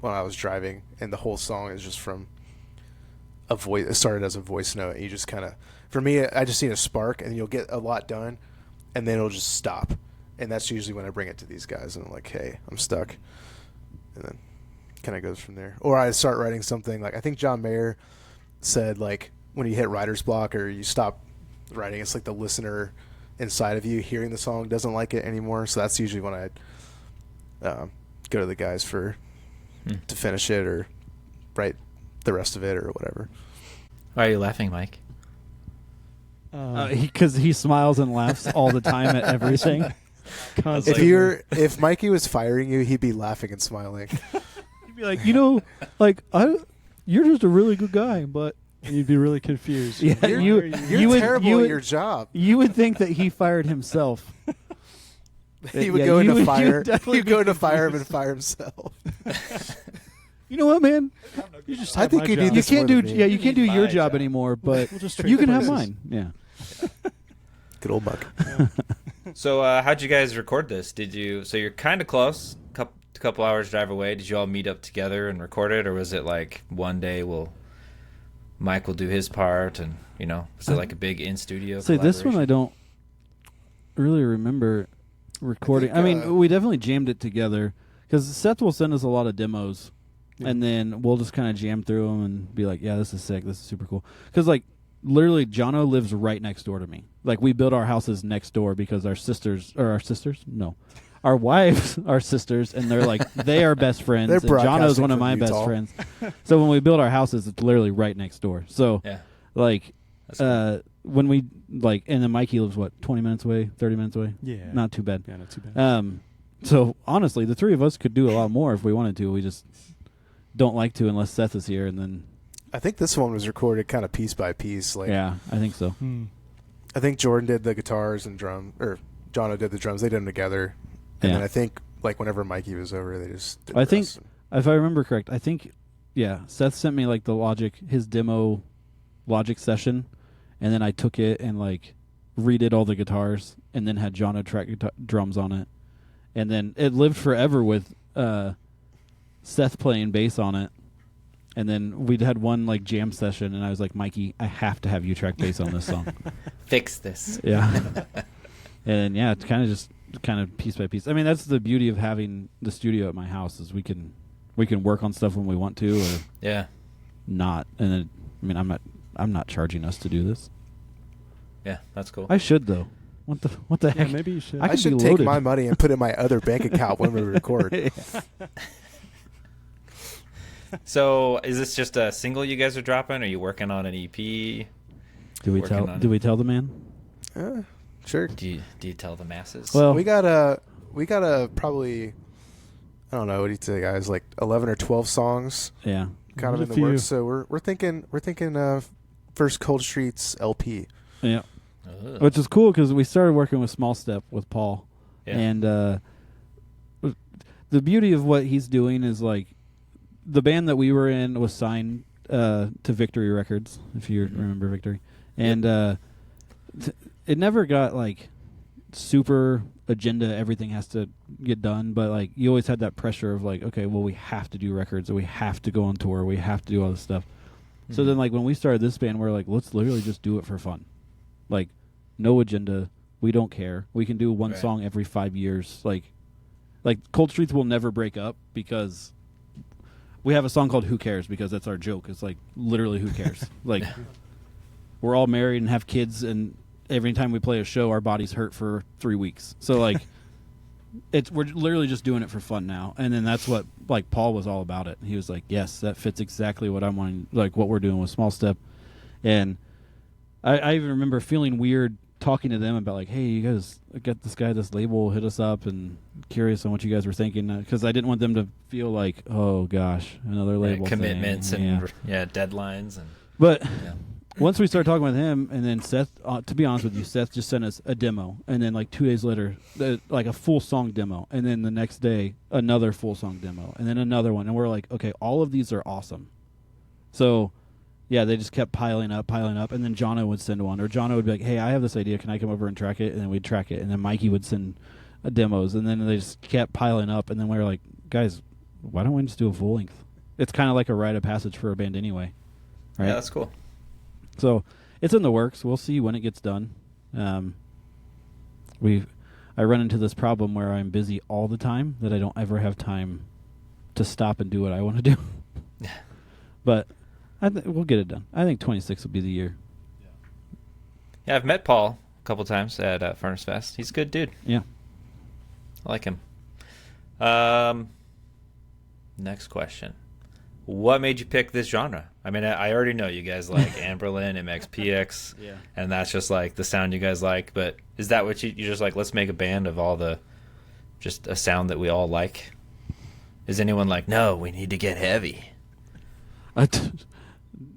when I was driving, and the whole song is just from a voice. It started as a voice note, and you just kind of, for me, I just need a spark, and you'll get a lot done, and then it'll just stop, and that's usually when I bring it to these guys, and I'm like, hey, I'm stuck, and then kind of goes from there. Or I start writing something like I think John Mayer said, like when you hit writer's block or you stop writing, it's like the listener inside of you hearing the song doesn't like it anymore. So that's usually when I go to the guys to finish it or write the rest of it or whatever. Why are you laughing, Mike? Because he smiles and laughs all the time at everything. If Mikey was firing you, he'd be laughing and smiling. He'd be like, you're just a really good guy, but you'd be really confused. Yeah, You're terrible at your job. You would think that he fired himself. He would go into fire. Definitely He'd go into fire and fire himself. You know what, man? You just I think you need You this can't more do than me. you can't do need your my job job. anymore, but We'll just trade you can have places. mine. Yeah. Good old Buck. So how'd you guys record this? So you're kind of close, couple hours drive away. Did you all meet up together and record it, or was it like one day Mike will do his part, and was it like a big in studio? So this one I don't really remember recording. I mean, we definitely jammed it together because Seth will send us a lot of demos, and then we'll just kind of jam through them and be like, "Yeah, this is sick. This is super cool." Because like literally, Jono lives right next door to me. Like, we build our houses next door because our wives are sisters, and they're like, they are best friends. They're And Jono's one of broadcasting my from best Utah. friends. So when we build our houses, it's literally right next door. So, Yeah. like, That's cool. when we, like, and then Mikey lives, 20 minutes away, 30 minutes away? Yeah. Not too bad. Yeah, not too bad. So, honestly, the three of us could do a lot more if we wanted to. We just don't like to unless Seth is here, and then... I think this one was recorded kind of piece by piece. Like, yeah, I think so. I think Jordan did the guitars and or Jono did the drums. They did them together. And Yeah. then I think, like, whenever Mikey was over, they just did I the think, rest. if I remember correct, Seth sent me, like, the his demo Logic session, and then I took it and, like, redid all the guitars, and then had Jono track drums on it. And then it lived forever with Seth playing bass on it. And then we'd had one, like, jam session, and I was like, Mikey, I have to have you track bass on this song. Fix this. Yeah. And, yeah, it's kind of piece by piece. I mean, that's the beauty of having the studio at my house is we can work on stuff when we want to or Yeah. not. And then, I mean, I'm not charging us to do this. Yeah, that's cool. I should, though. What the Yeah, heck? maybe you should. I I could should be take loaded. my money and put it in my other bank account when we record. So, is this just a single you guys are dropping? Are you working on an EP? Do we Working on do it. we tell the man? Sure. Do you tell the masses? Well, We got a probably, I don't know, what do you say, guys? Like 11 or 12 songs, yeah. kind of There's in a the works. few. So we're thinking first Cold Streets LP. Yeah. Ugh. Which is cool because we started working with Small Step with Paul. Yeah. And the beauty of what he's doing is, like, the band that we were in was signed to Victory Records, if you remember Victory. And it never got, like, super agenda, everything has to get done, but, like, you always had that pressure of, like, okay, well, we have to do records, or we have to go on tour, we have to do all this stuff. So then, like, when we started this band, we're like, let's literally just do it for fun. Like, no agenda. We don't care. We can do one Right. song every 5 years. Like Cold Streets will never break up because we have a song called Who Cares, because that's our joke. It's like, literally, who cares? Like, we're all married and have kids, and every time we play a show, our bodies hurt for 3 weeks. So, like, we're literally just doing it for fun now. And then that's what, like, Paul was all about it. He was like, yes, that fits exactly what I'm wanting, like, what we're doing with Small Step. And I even remember feeling weird talking to them about, like, hey, you guys got this guy, this label, hit us up, and curious on what you guys were thinking, because I didn't want them to feel like, oh gosh, another Right, label commitments thing. and deadlines and But yeah. once we started talking with him, and then Seth, to be honest with you, Seth just sent us a demo, and then, like, 2 days later, like, a full song demo, and then the next day another full song demo, and then another one, and we're like, okay, all of these are awesome. So yeah, they just kept piling up, and then Jono would send one, or Jono would be like, hey, I have this idea, can I come over and track it? And then we'd track it, and then Mikey would send demos, and then they just kept piling up, and then we were like, guys, why don't we just do a full length? It's kind of like a rite of passage for a band anyway, right? Yeah, that's cool. So it's in the works. We'll see when it gets done. I run into this problem where I'm busy all the time, that I don't ever have time to stop and do what I want to do. But we'll get it done. I think 26 will be the year. Yeah, I've met Paul a couple times at Furnace Fest. He's a good dude. Yeah. I like him. Next question. What made you pick this genre? I mean, I already know you guys like Amberlin, MXPX, Yeah. and that's just like the sound you guys like. But is that what you just like, let's make a band of just a sound that we all like? Is anyone like, no, we need to get heavy?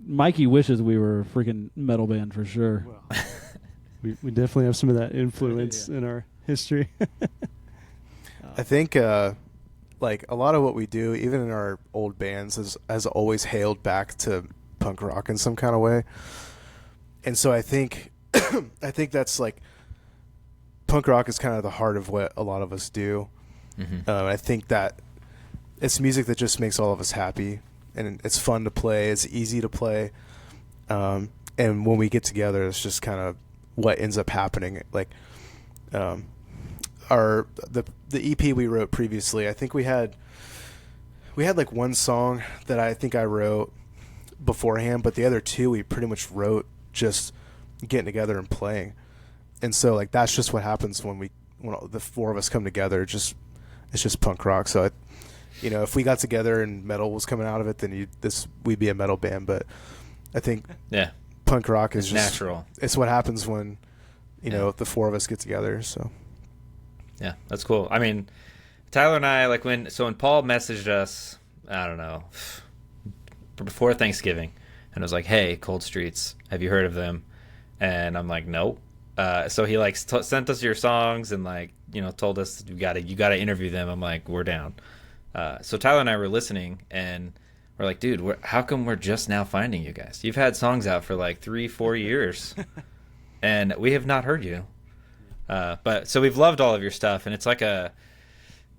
Mikey wishes we were a freaking metal band for sure. Well, we definitely have some of that influence in our history. I think like a lot of what we do, even in our old bands, has always hailed back to punk rock in some kind of way. And so I think I think that's like punk rock is kind of the heart of what a lot of us do. Mm-hmm. I think that it's music that just makes all of us happy, and it's fun to play. It's easy to play, and when we get together, it's just kind of what ends up happening. Like the EP we wrote previously, I think we had like one song that I think I wrote beforehand, but the other two we pretty much wrote just getting together and playing. And so like that's just what happens when the four of us come together. It's just punk rock. So if we got together and metal was coming out of it, then we'd be a metal band. But I think punk rock is just natural. It's what happens when the four of us get together. So yeah, that's cool. I mean, Tyler and I when Paul messaged us, I don't know, before Thanksgiving, and was like, "Hey, Cold Streets, have you heard of them?" And I'm like, "Nope." So he sent us your songs and told us you got to interview them. I'm like, "We're down." So Tyler and I were listening, and we're like, "Dude, how come we're just now finding you guys? You've had songs out for 3-4 years, and we have not heard you." But so we've loved all of your stuff, and it's I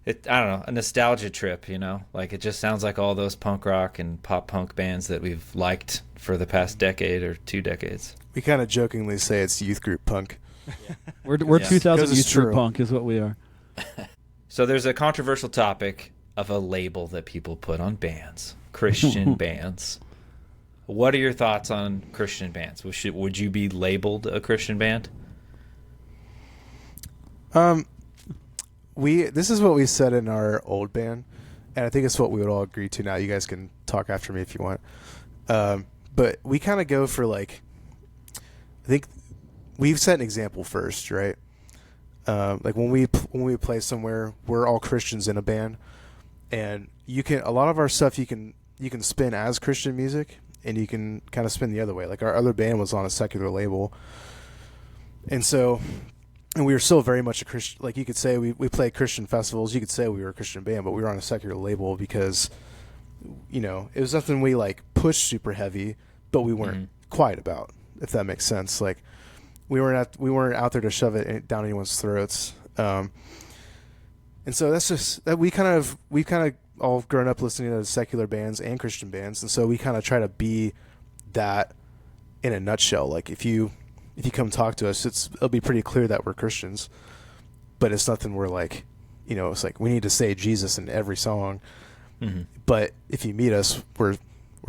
don't know, a nostalgia trip, it just sounds like all those punk rock and pop punk bands that we've liked for the past decade or 2 decades. We kind of jokingly say it's youth group punk. Yeah. We're 2000 youth group punk is what we are. So there's a controversial topic of a label that people put on bands, Christian bands. What are your thoughts on Christian bands? Would you be labeled a Christian band? This is what we said in our old band, and I think it's what we would all agree to now. You guys can talk after me if you want. But we kind of go for I think we've set an example first, right? When we play somewhere, we're all Christians in a band, and a lot of our stuff you can spin as Christian music, and you can kind of spin the other way. Like our other band was on a secular label, and we were still very much a Christian. Like you could say we played Christian festivals. You could say we were a Christian band, but we were on a secular label because, it was nothing we pushed super heavy, but we weren't quiet about. If that makes sense, we weren't out there to shove it down anyone's throats. And so that's just that we've kind of all grown up listening to secular bands and Christian bands, and so we kind of try to be that in a nutshell. If you come talk to us, it'll be pretty clear that we're Christians, but it's nothing we're it's we need to say Jesus in every song. Mm-hmm. But if you meet us, we're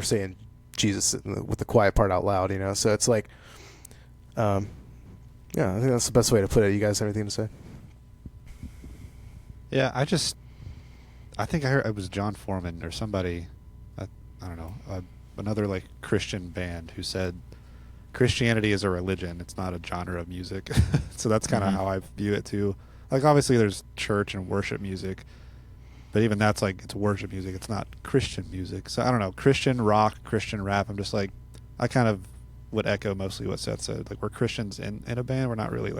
saying Jesus with the quiet part out loud, so it's I think that's the best way to put it. You guys have anything to say? Yeah, I think I heard it was John Foreman or somebody, I don't know, another Christian band who said Christianity is a religion. It's not a genre of music. So that's kind of how I view it too. Obviously there's church and worship music, but even that's it's worship music. It's not Christian music. So I don't know, Christian rock, Christian rap. I'm just I kind of would echo mostly what Seth said. We're Christians in a band. We're not really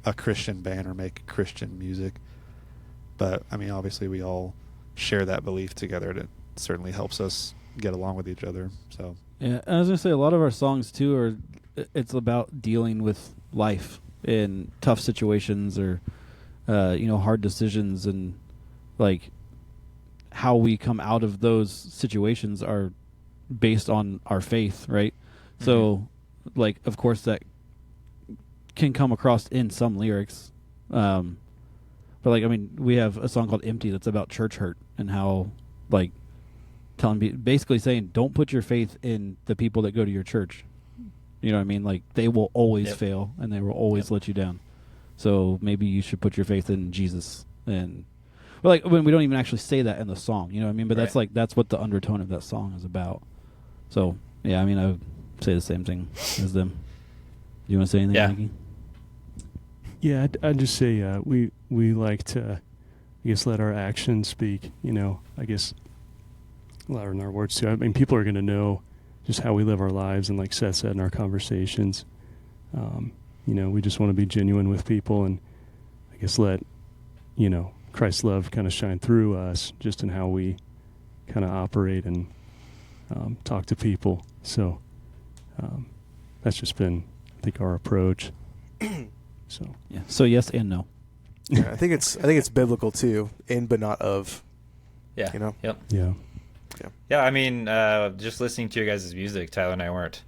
a Christian band or make Christian music. But I mean, obviously we all share that belief together. And it certainly helps us get along with each other. So yeah, I was gonna say a lot of our songs too it's about dealing with life in tough situations or hard decisions, and how we come out of those situations are based on our faith, right? Mm-hmm. So of course that can come across in some lyrics, but I mean, we have a song called Empty that's about church hurt and how basically saying don't put your faith in the people that go to your church. You know what I mean? They will always fail and they will always let you down. So maybe you should put your faith in Jesus. And when we don't even actually say that in the song, you know what I mean? But that's what the undertone of that song is about. So yeah, I mean, I would say the same thing as them. Do you want to say anything, Mikey? Yeah, I'd just say we like to, I guess, let our actions speak. I guess louder than our words too. I mean, people are going to know just how we live our lives, and like Seth said in our conversations, we just want to be genuine with people, and I guess let Christ's love kind of shine through us, just in how we kind of operate and talk to people. So that's just been, I think, our approach. So yeah. So yes and no. Yeah, I think it's biblical too, in but not of. Yeah. Yep. Yeah. Yeah. I mean, just listening to your guys' music, Tyler and I weren't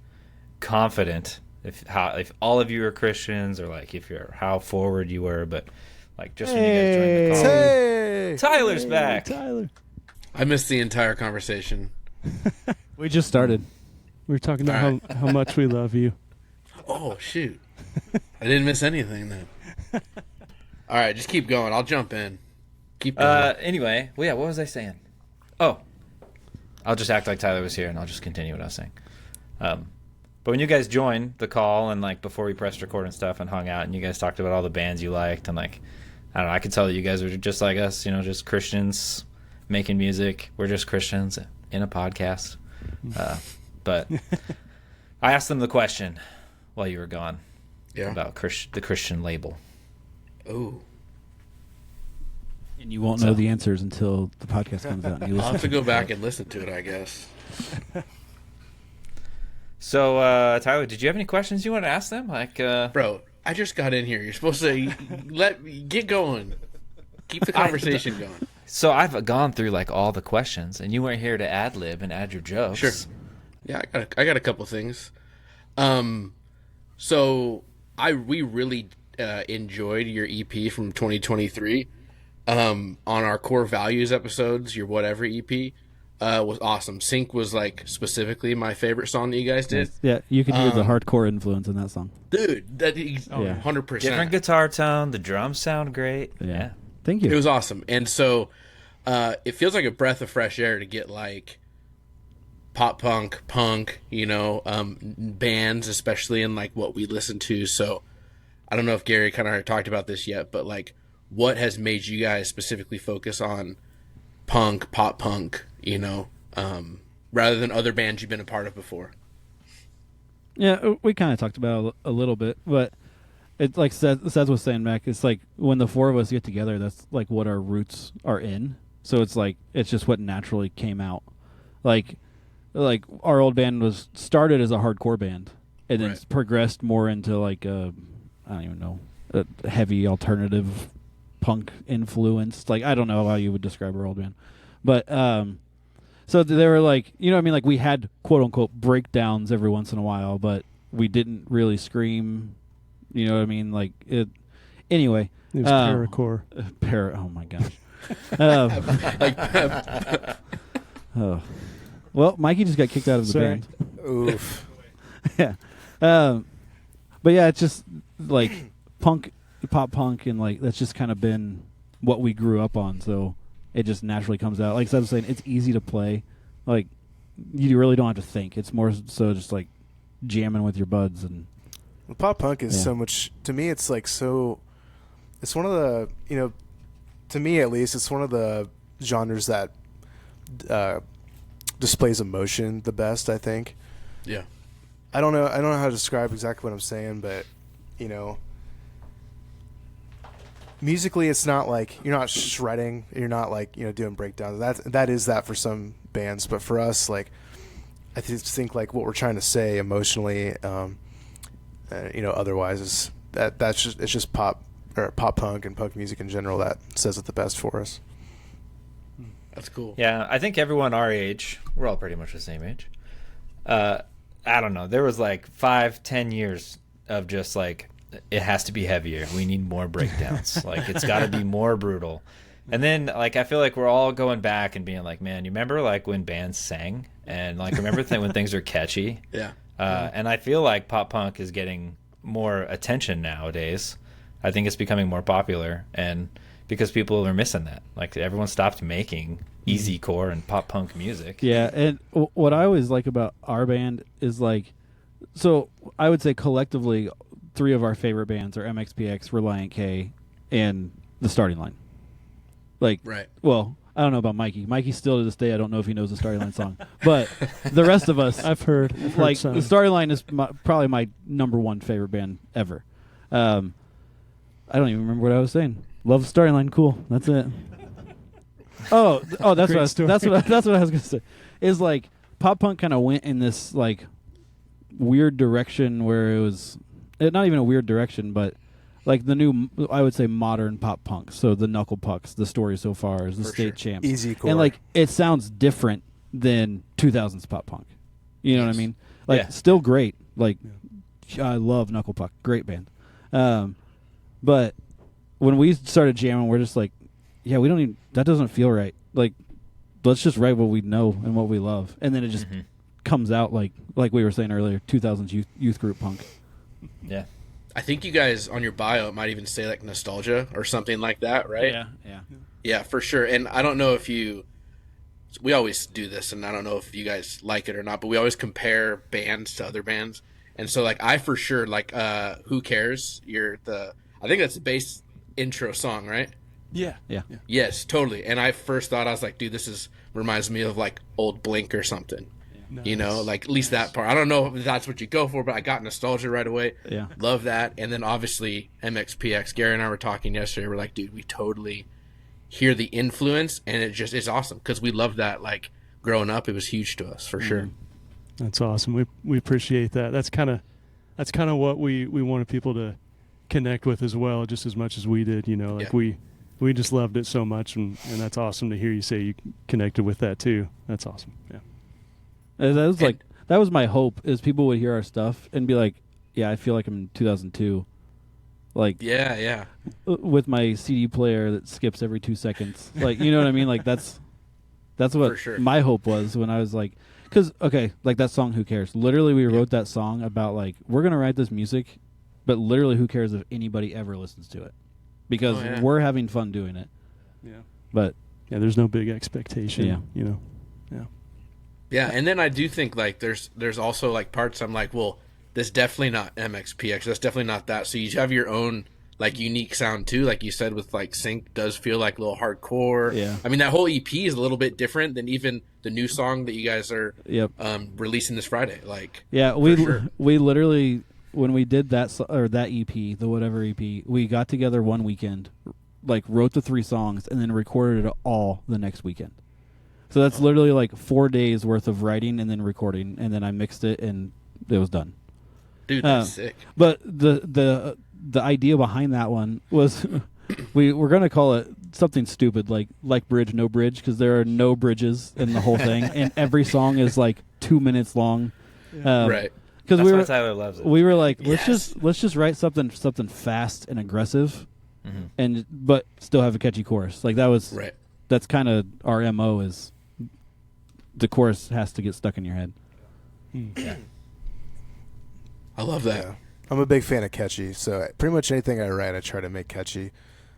confident if all of you are Christians, or how forward you were, but just when you guys joined the call, Tyler's back. Tyler. I missed the entire conversation. We just started. We were talking about how much we love you. Oh, shoot. I didn't miss anything then. All right, just keep going. I'll jump in. Keep going. Anyway, well, yeah, what was I saying? Oh, I'll just act like Tyler was here, and I'll just continue what I was saying. But when you guys joined the call and like before we pressed record and stuff and hung out, and you guys talked about all the bands you liked, and like I don't know, I could tell that you guys are just like us, you know, just Christians making music. We're just Christians in a podcast. But I asked them the question while you were gone about the Christian label. Oh. And you won't know the answers until the podcast comes out. And you I'll listen have to go back and listen to it, I guess. So, Tyler, did you have any questions you want to ask them? Like, Bro, I just got in here. You're supposed to get going. Keep the conversation going. So I've gone through like all the questions, and you weren't here to ad lib and add your jokes. Sure. Yeah, I got a couple things. So we really enjoyed your EP from 2023. On our core values episodes, your whatever EP was awesome. Sync was like specifically my favorite song that you guys did. Yeah, you could hear the hardcore influence in that song. Dude, that 100%. Different guitar tone. The drums sound great. Yeah. Thank you. It was awesome. And so it feels like a breath of fresh air to get like pop punk, you know, bands, especially in like what we listen to. So I don't know if Gary kind of talked about this yet, but like what has made you guys specifically focus on punk, pop punk, you know, rather than other bands you've been a part of before? Yeah, we kind of talked about it a little bit, but it's like Seth was saying, Mac, it's like when the four of us get together, that's like what our roots are in. So it's like, it's just what naturally came out. Like our old band was started as a hardcore band and then progressed more into like I don't even know, a heavy alternative punk influence. Like I don't know how you would describe our old band, but so they were like, you know what I mean, like we had quote unquote breakdowns every once in a while, but we didn't really scream, you know what I mean, like it anyway. It was paracore. Oh my gosh. Oh well, Mikey just got kicked out of the band. Oof. Yeah. But yeah, it's just like punk, pop punk, and like that's just kind of been what we grew up on. So it just naturally comes out. Like I was saying, it's easy to play. Like you really don't have to think. It's more so just like jamming with your buds. And pop punk is so much to me. It's like so. It's one of the, you know, to me at least, it's one of the genres that displays emotion the best, I think. Yeah. I don't know how to describe exactly what I'm saying, but you know, musically it's not like you're not shredding, you're not like, you know, doing breakdowns. That is that for some bands, but for us, like I just think like what we're trying to say emotionally, you know, otherwise is it's just pop or pop punk and punk music in general that says it the best for us. That's cool. Yeah, I think everyone our age, we're all pretty much the same age. I don't know. There was like 5-10 years of just like, it has to be heavier. We need more breakdowns. Like it's got to be more brutal. And then like, I feel like we're all going back and being like, man, you remember like when bands sang and like, remember when things are catchy? Yeah. And I feel like pop punk is getting more attention nowadays. I think it's becoming more popular, and because people are missing that. Like everyone stopped making easy core and pop punk music. yeah, and what I always like about our band is like, so I would say collectively, 3 of our favorite bands are MXPX, Relient K, and The Starting Line. Like, well, I don't know about Mikey. Mikey still to this day, I don't know if he knows the Starting Line song, but the rest of us, I've heard like some. The Starting Line is probably my number 1 favorite band ever. I don't even remember what I was saying. Love the Starting Line, cool. That's it. Oh, that's what I was gonna say. Is like pop punk kind of went in this like weird direction where it was not even a weird direction, but like the new, I would say, modern pop punk. So the Knuckle Pucks, the Story So Far, the State Champs, easy core, and like it sounds different than 2000s pop punk. You know what I mean? Like still great. Like I love Knuckle Puck, great band. But when we started jamming, we're just like, yeah, we don't even, that doesn't feel right. Like, let's just write what we know and what we love. And then it just comes out like we were saying earlier, 2000s youth group punk. Yeah. I think you guys on your bio it might even say like nostalgia or something like that, right? Yeah. Yeah, for sure. And I don't know if we always do this, and I don't know if you guys like it or not, but we always compare bands to other bands. And so like I for sure like Who Cares? I think that's the bass intro song, right? Yeah. Yes, totally. And I first thought, I was like, dude, reminds me of like old Blink or something. You know, like at least that part. I don't know if that's what you go for, but I got nostalgia right away. Yeah. Love that. And then obviously MXPX. Gary and I were talking yesterday. We're like, dude, we totally hear the influence, and it's awesome because we loved that. Like growing up, it was huge to us for sure. That's awesome. We appreciate that. That's kind of what we wanted people to connect with as well, just as much as we did. You know, like we just loved it so much, and that's awesome to hear you say you connected with that too. That's awesome. Yeah. That was my hope, is people would hear our stuff and be like, yeah, I feel like I'm in 2002. Like, Yeah. with my CD player that skips every 2 seconds. Like, you know what I mean? Like, that's what For sure. my hope was when I was like, because, okay, like that song, Who Cares? Literally, we wrote that song about, like, we're going to write this music, but literally, who cares if anybody ever listens to it? Because we're having fun doing it. Yeah. But, Yeah, there's no big expectation. Yeah. You know. Yeah. Yeah, and then I do think like there's also like parts I'm like, well, that's definitely not MXPX. That's definitely not that. So you have your own like unique sound too, like you said with like Sync does feel like a little hardcore. Yeah. I mean that whole EP is a little bit different than even the new song that you guys are releasing this Friday. Like we literally, when we did that that EP, the whatever EP, we got together one weekend, like wrote the 3 songs and then recorded it all the next weekend. So that's literally like 4 days worth of writing and then recording, and then I mixed it and it was done. Dude, that's sick. But the idea behind that one was we were going to call it something stupid like Bridge No Bridge, because there are no bridges in the whole thing, and every song is like 2 minutes long. Right. Because That's why Tyler loves it. we were like, let's just write something fast and aggressive, but still have a catchy chorus. Like that was Right. That's kind of our MO, is the chorus has to get stuck in your head. Yeah. I love that. Yeah. I'm a big fan of catchy, so pretty much anything I write, I try to make catchy.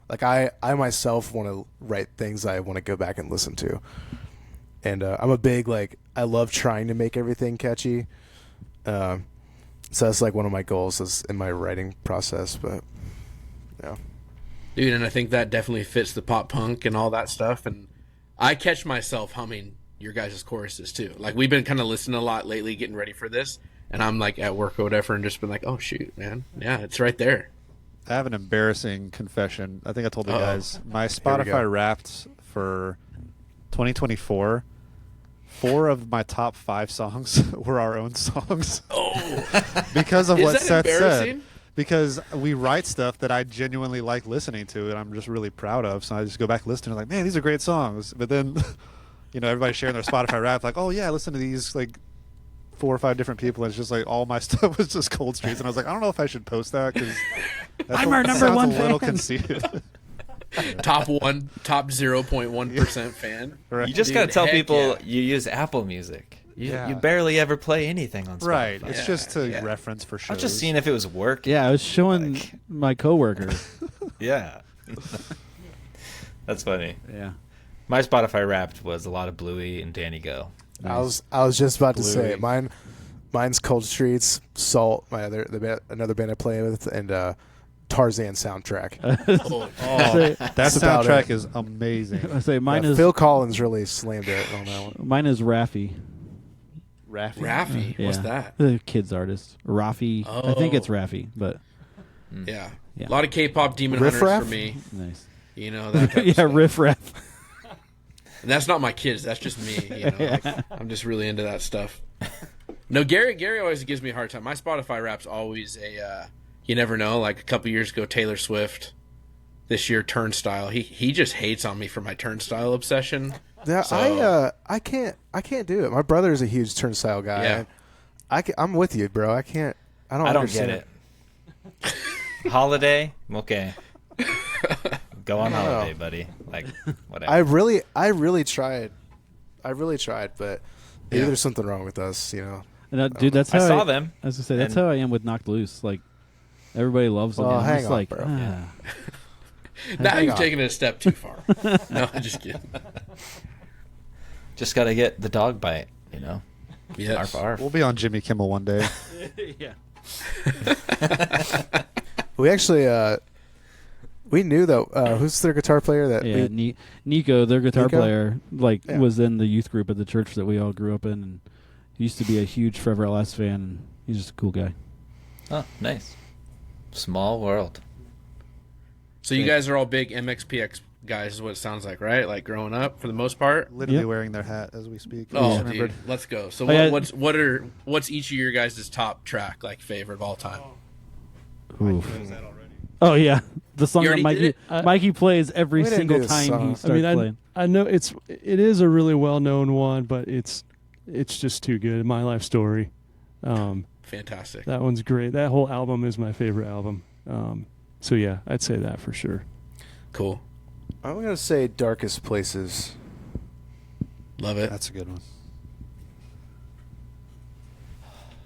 Like I myself want to write things I want to go back and listen to, and I'm a big I love trying to make everything catchy. So that's like one of my goals is in my writing process. But yeah, Dude, and I think that definitely fits the pop punk and all that stuff. And I catch myself humming your guys' choruses too. Like we've been kind of listening a lot lately, getting ready for this, and I'm like at work or whatever, and just been like, oh shoot, man, yeah, it's right there. I have an embarrassing confession. I think I told you guys. My go. Spotify Wrapped for 2024, 4 of my top 5 songs were our own songs. Oh, because of is what that Seth embarrassing? said. Because we write stuff that I genuinely like listening to, and I'm just really proud of. So I just go back listening, like, man, these are great songs. But then, everybody's sharing their Spotify Wrapped, like, oh yeah, I listen to these like 4 or 5 different people, and it's just like all my stuff was just Cold Streets, and I was like, I don't know if I should post that because I'm our number one a little fan. conceited. top 0.1% fan. Right. You just Dude, gotta tell heck people yeah. you use Apple Music. You Yeah. barely ever play anything on Spotify. Right. It's just to yeah. reference for I shows. was just seeing if it was working. Yeah, I was showing my coworker. Yeah. That's funny. Yeah. My Spotify Wrapped was a lot of Bluey and Danny Go. Nice. I was just about to say Bluey. it. Mine's Cold Streets, Salt, another band I play with, and Tarzan soundtrack. That about soundtrack it. is amazing. I say mine Yeah, is Phil Collins really slammed it on that one. mine is Raffi. Raffi, Yeah. what's that? The kids artist. Raffi. I think it's Oh. Raffi, but Yeah. Yeah. A lot of K-pop Demon Riff Hunters Raff? for me. nice. That type of Yeah, stuff. riff raff. And that's not my kids. That's just me. Like, I'm just really into that stuff. No, Gary always gives me a hard time. My Spotify Wrap's always you never know. Like a couple years ago, Taylor Swift. This year, Turnstile. He just hates on me for my Turnstile obsession. Yeah, So- I can't do it. My brother's a huge Turnstile guy. Yeah. I'm with you, bro. I don't I don't understand get it. Holiday? Okay. Go on holiday, buddy. Like, whatever. I really tried, but maybe there's something wrong with us, And, dude, that's I how saw them. I was gonna say that's and- how I am with Knocked Loose. Like Everybody loves them. Well, I'm hang just on, like, bro. Now Hang you've on. taken it a step too far. No, I'm just kidding. Just got to get the dog bite, you know? Yes. Arf, arf. We'll be on Jimmy Kimmel one day. yeah. We actually we knew that who's their guitar player that Yeah, we, Nico, their guitar Nico? player, Yeah. was in the youth group at the church that we all grew up in, and he used to be a huge Forever at Last fan. And he's just a cool guy. Oh, nice. Small world. So you guys are all big MXPX guys, is what it sounds like, right? Like growing up, for the most part. Literally Yep. wearing their hat as we speak. Oh, Just remembered. dude, let's go. So Oh, yeah. what's each of your guys' top track, like favorite of all time? Oof. Oh yeah, the song You that already did Mikey plays every We didn't single do this time song. he I starts playing. I know it is a really well known one, but it's just too good. My Life Story. Fantastic. That one's great. That whole album is my favorite album. So yeah, I'd say that for sure. Cool. I'm gonna say Darkest Places. Love it. That's a good one.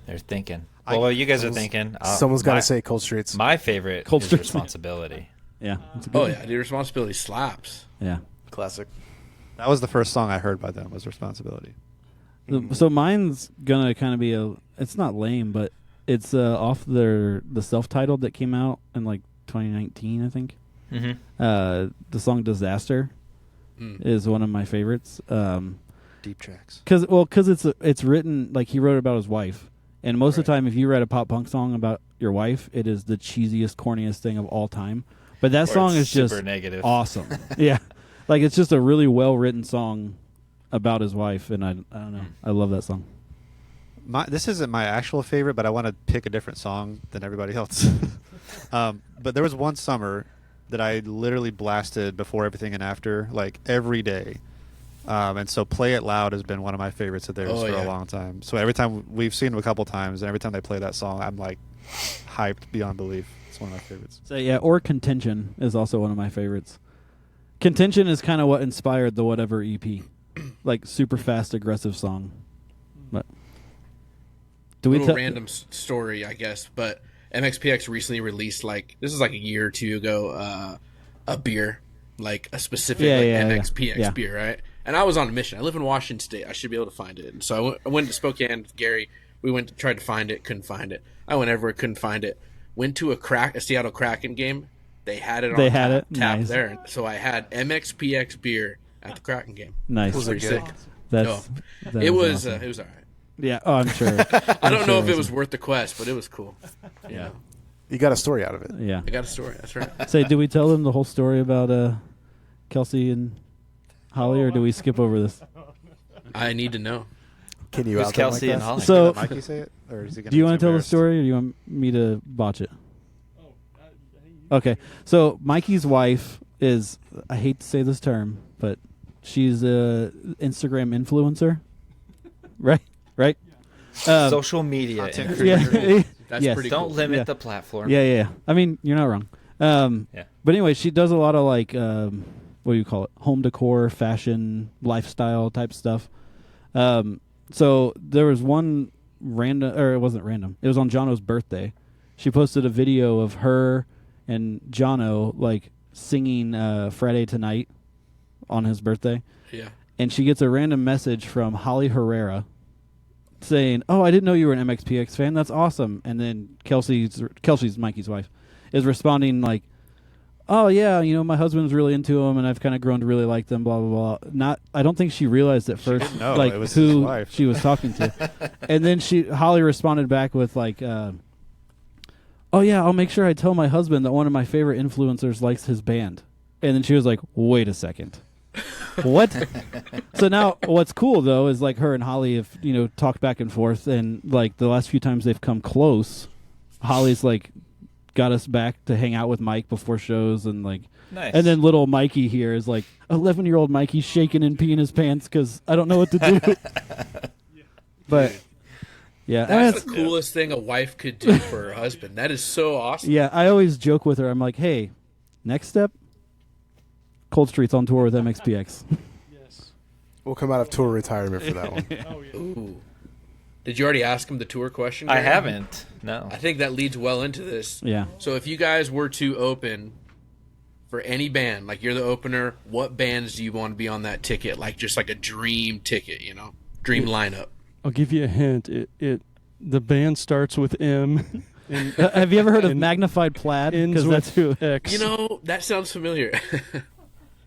They're thinking. I- Well, while you guys are thinking, Someone's got my- to say Cold Streets. My favorite Cold is Streets. Responsibility. Yeah, it's a good Oh one. yeah, dude, Responsibility slaps. Yeah. Classic. That was the first song I heard by them. Was Responsibility. So mine's gonna kind of be it's not lame, but it's off the self-titled that came out in like 2019, I think. Mm-hmm. The song "Disaster" is one of my favorites. Deep tracks. Because it's written like he wrote it about his wife, and most of the time, if you write a pop punk song about your wife, it is the cheesiest, corniest thing of all time. But that song is super just negative. awesome. Yeah, like it's just a really well written song about his wife, and I don't know, I love that song. This isn't my actual favorite, but I want to pick a different song than everybody else. But there was one summer that I literally blasted before everything and after, like every day. And so Play It Loud has been one of my favorites of theirs Oh, for yeah. a long time. So every time we've seen them a couple times, and every time they play that song, I'm like hyped beyond belief. It's one of my favorites. So yeah, or Contention is also one of my favorites. Contention is kind of what inspired the Whatever EP, like super fast, aggressive song. But do we Little tell? random story, I guess, but MXPX recently released this is like a year or two ago, a beer, like a specific MXPX yeah. beer, right? And I was on a mission. I live in Washington State. I should be able to find it. And so I went to Spokane with Gary. We went to try to find it, couldn't find it. I went everywhere, couldn't find it. Went to a Seattle Kraken game. They had it on tap Nice. there. So I had MXPX beer at the Kraken game. Nice. Was it Pretty good? sick. That's that It is was awesome. it was all right. Yeah. Oh, I'm sure. I don't know if it was worth the quest, but it was cool. Yeah. You got a story out of it. Yeah. I got a story. That's right. Say, do we tell them the whole story about Kelsey and Holly, or do we skip over this? I need to know. Can you Who's out them Kelsey like and that? Holly? So, Let Mikey say it, or is he gonna do you be want too to tell the embarrassed? story, or do you want me to botch it? Okay. So Mikey's wife is, I hate to say this term, but she's a Instagram influencer, right? Right. Social media. Content influencer. creator. Yeah. That's Yes. pretty Don't cool. limit Yeah. the platform. Yeah. I mean, you're not wrong. Yeah. But anyway, she does a lot of like, what do you call it? Home decor, fashion, lifestyle type stuff. So there was one random, or it wasn't random. It was on Jono's birthday. She posted a video of her and Jono like singing Friday Tonight on his birthday. Yeah. And she gets a random message from Holly Herrera saying, "Oh, I didn't know you were an MXPX fan. That's awesome." And then Kelsey's Mikey's wife is responding like, "Oh yeah, my husband's really into them, and I've kind of grown to really like them." Blah blah blah. I don't think she realized at first didn't know. like It was his who wife. she was talking to, and then Holly responded back with like, "Oh yeah, I'll make sure I tell my husband that one of my favorite influencers likes his band." And then she was like, "Wait a second." What? So now what's cool though is like her and Holly have talked back and forth, and like the last few times they've come close, Holly's like got us back to hang out with Mike before shows, and like Nice. and then little Mikey here is like 11-year-old Mikey shaking and peeing his pants because I don't know what to do. But yeah, That's the coolest thing a wife could do for her husband. That is so awesome. yeah. I always joke with her. I'm like, hey, next step, Cold Street's on tour with MXPX. We'll come out of tour retirement for that one. Ooh. Did you already ask him the tour question? I Gary? haven't. No. I think that leads well into this. Yeah. So if you guys were to open for any band, like you're the opener, what bands do you want to be on that ticket? Like just like a dream ticket, dream lineup. I'll give you a hint. The band starts with M. And Have you ever heard of Magnified Plaid? ends Because that's with who. X. That sounds familiar.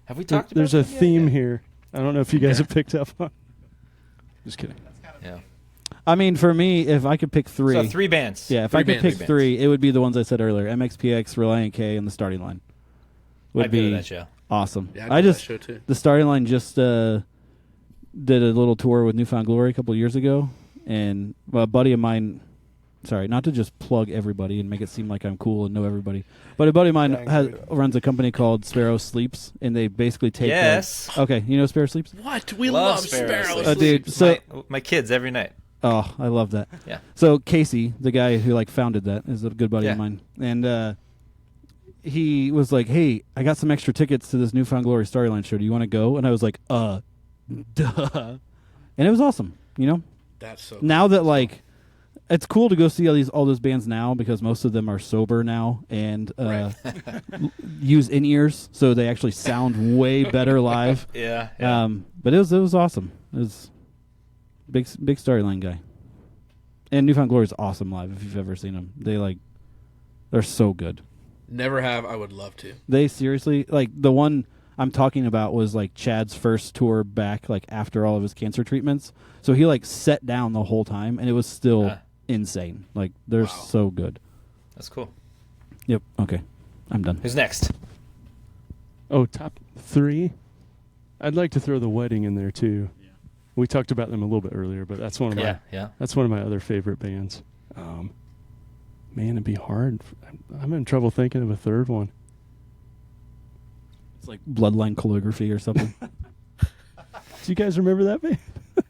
Have we talked about There's a that yet? theme here. I don't know if you guys have picked up on. Just kidding. Yeah. I mean, for me, if I could pick three. So 3 bands. Yeah, if Three I could bands. pick three, it would be the ones I said earlier: MXPX, Relient K, and the starting line. Would I'd go to be that show. awesome. Yeah, I just that show too. the starting line just did a little tour with Newfound Glory a couple of years ago, and a buddy of mine. Sorry, not to just plug everybody and make it seem like I'm cool and know everybody, but a buddy of mine runs a company called Sparrow Sleeps, and they basically take. Yes. Okay, you know Sparrow Sleeps? What? We love Sparrow. Sleep. Dude, so my kids every night. oh, I love that. Yeah. So Casey, the guy who founded that, is a good buddy of Yeah. mine, and he was like, "Hey, I got some extra tickets to this Newfound Glory Storyline show. Do you want to go?" And I was like, duh," and it was awesome. That's so. Now that it's cool to go see all those bands now because most of them are sober now and use in ears, so they actually sound way better live. Yeah. But it was awesome. It was big storyline guy. And Newfound Glory is awesome live if you've ever seen them. They're so good. Never have. I would love to. They seriously the one I'm talking about was Chad's first tour back after all of his cancer treatments. So he sat down the whole time and it was still insane. They're so good. That's cool. Yep. Okay. I'm done. Who's next? Oh, top 3? I'd like to throw The Wedding in there too. Yeah. We talked about them a little bit earlier, but that's one of my that's one of my other favorite bands. Man, it'd be hard. I'm in trouble thinking of a third one. It's like Bloodline Calligraphy or something. Do you guys remember that band?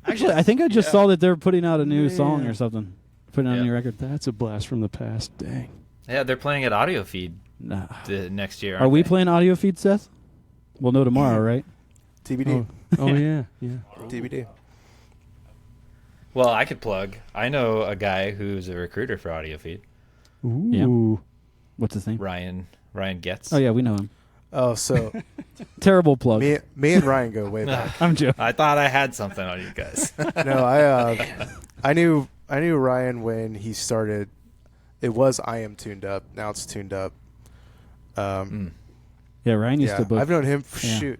Actually, I think I just saw that they're putting out a new song or something. Putting out a new record. That's a blast from the past. Dang. Yeah, they're playing at Audio Feed Nah. next year. Are we playing audio feed, Seth? We'll know tomorrow, right? TBD. Oh yeah, yeah. TBD. Well, I could plug. I know a guy who's a recruiter for Audio Feed. Ooh. Yeah. What's his name? Ryan Getz. Oh yeah, we know him. Oh, so Terrible plug. me and Ryan go way back. I'm joking. I thought I had something on you guys. No, I knew Ryan when he started. It was I Am Tuned Up. Now it's Tuned Up. Yeah, Ryan used to book. I've known him. Shoot,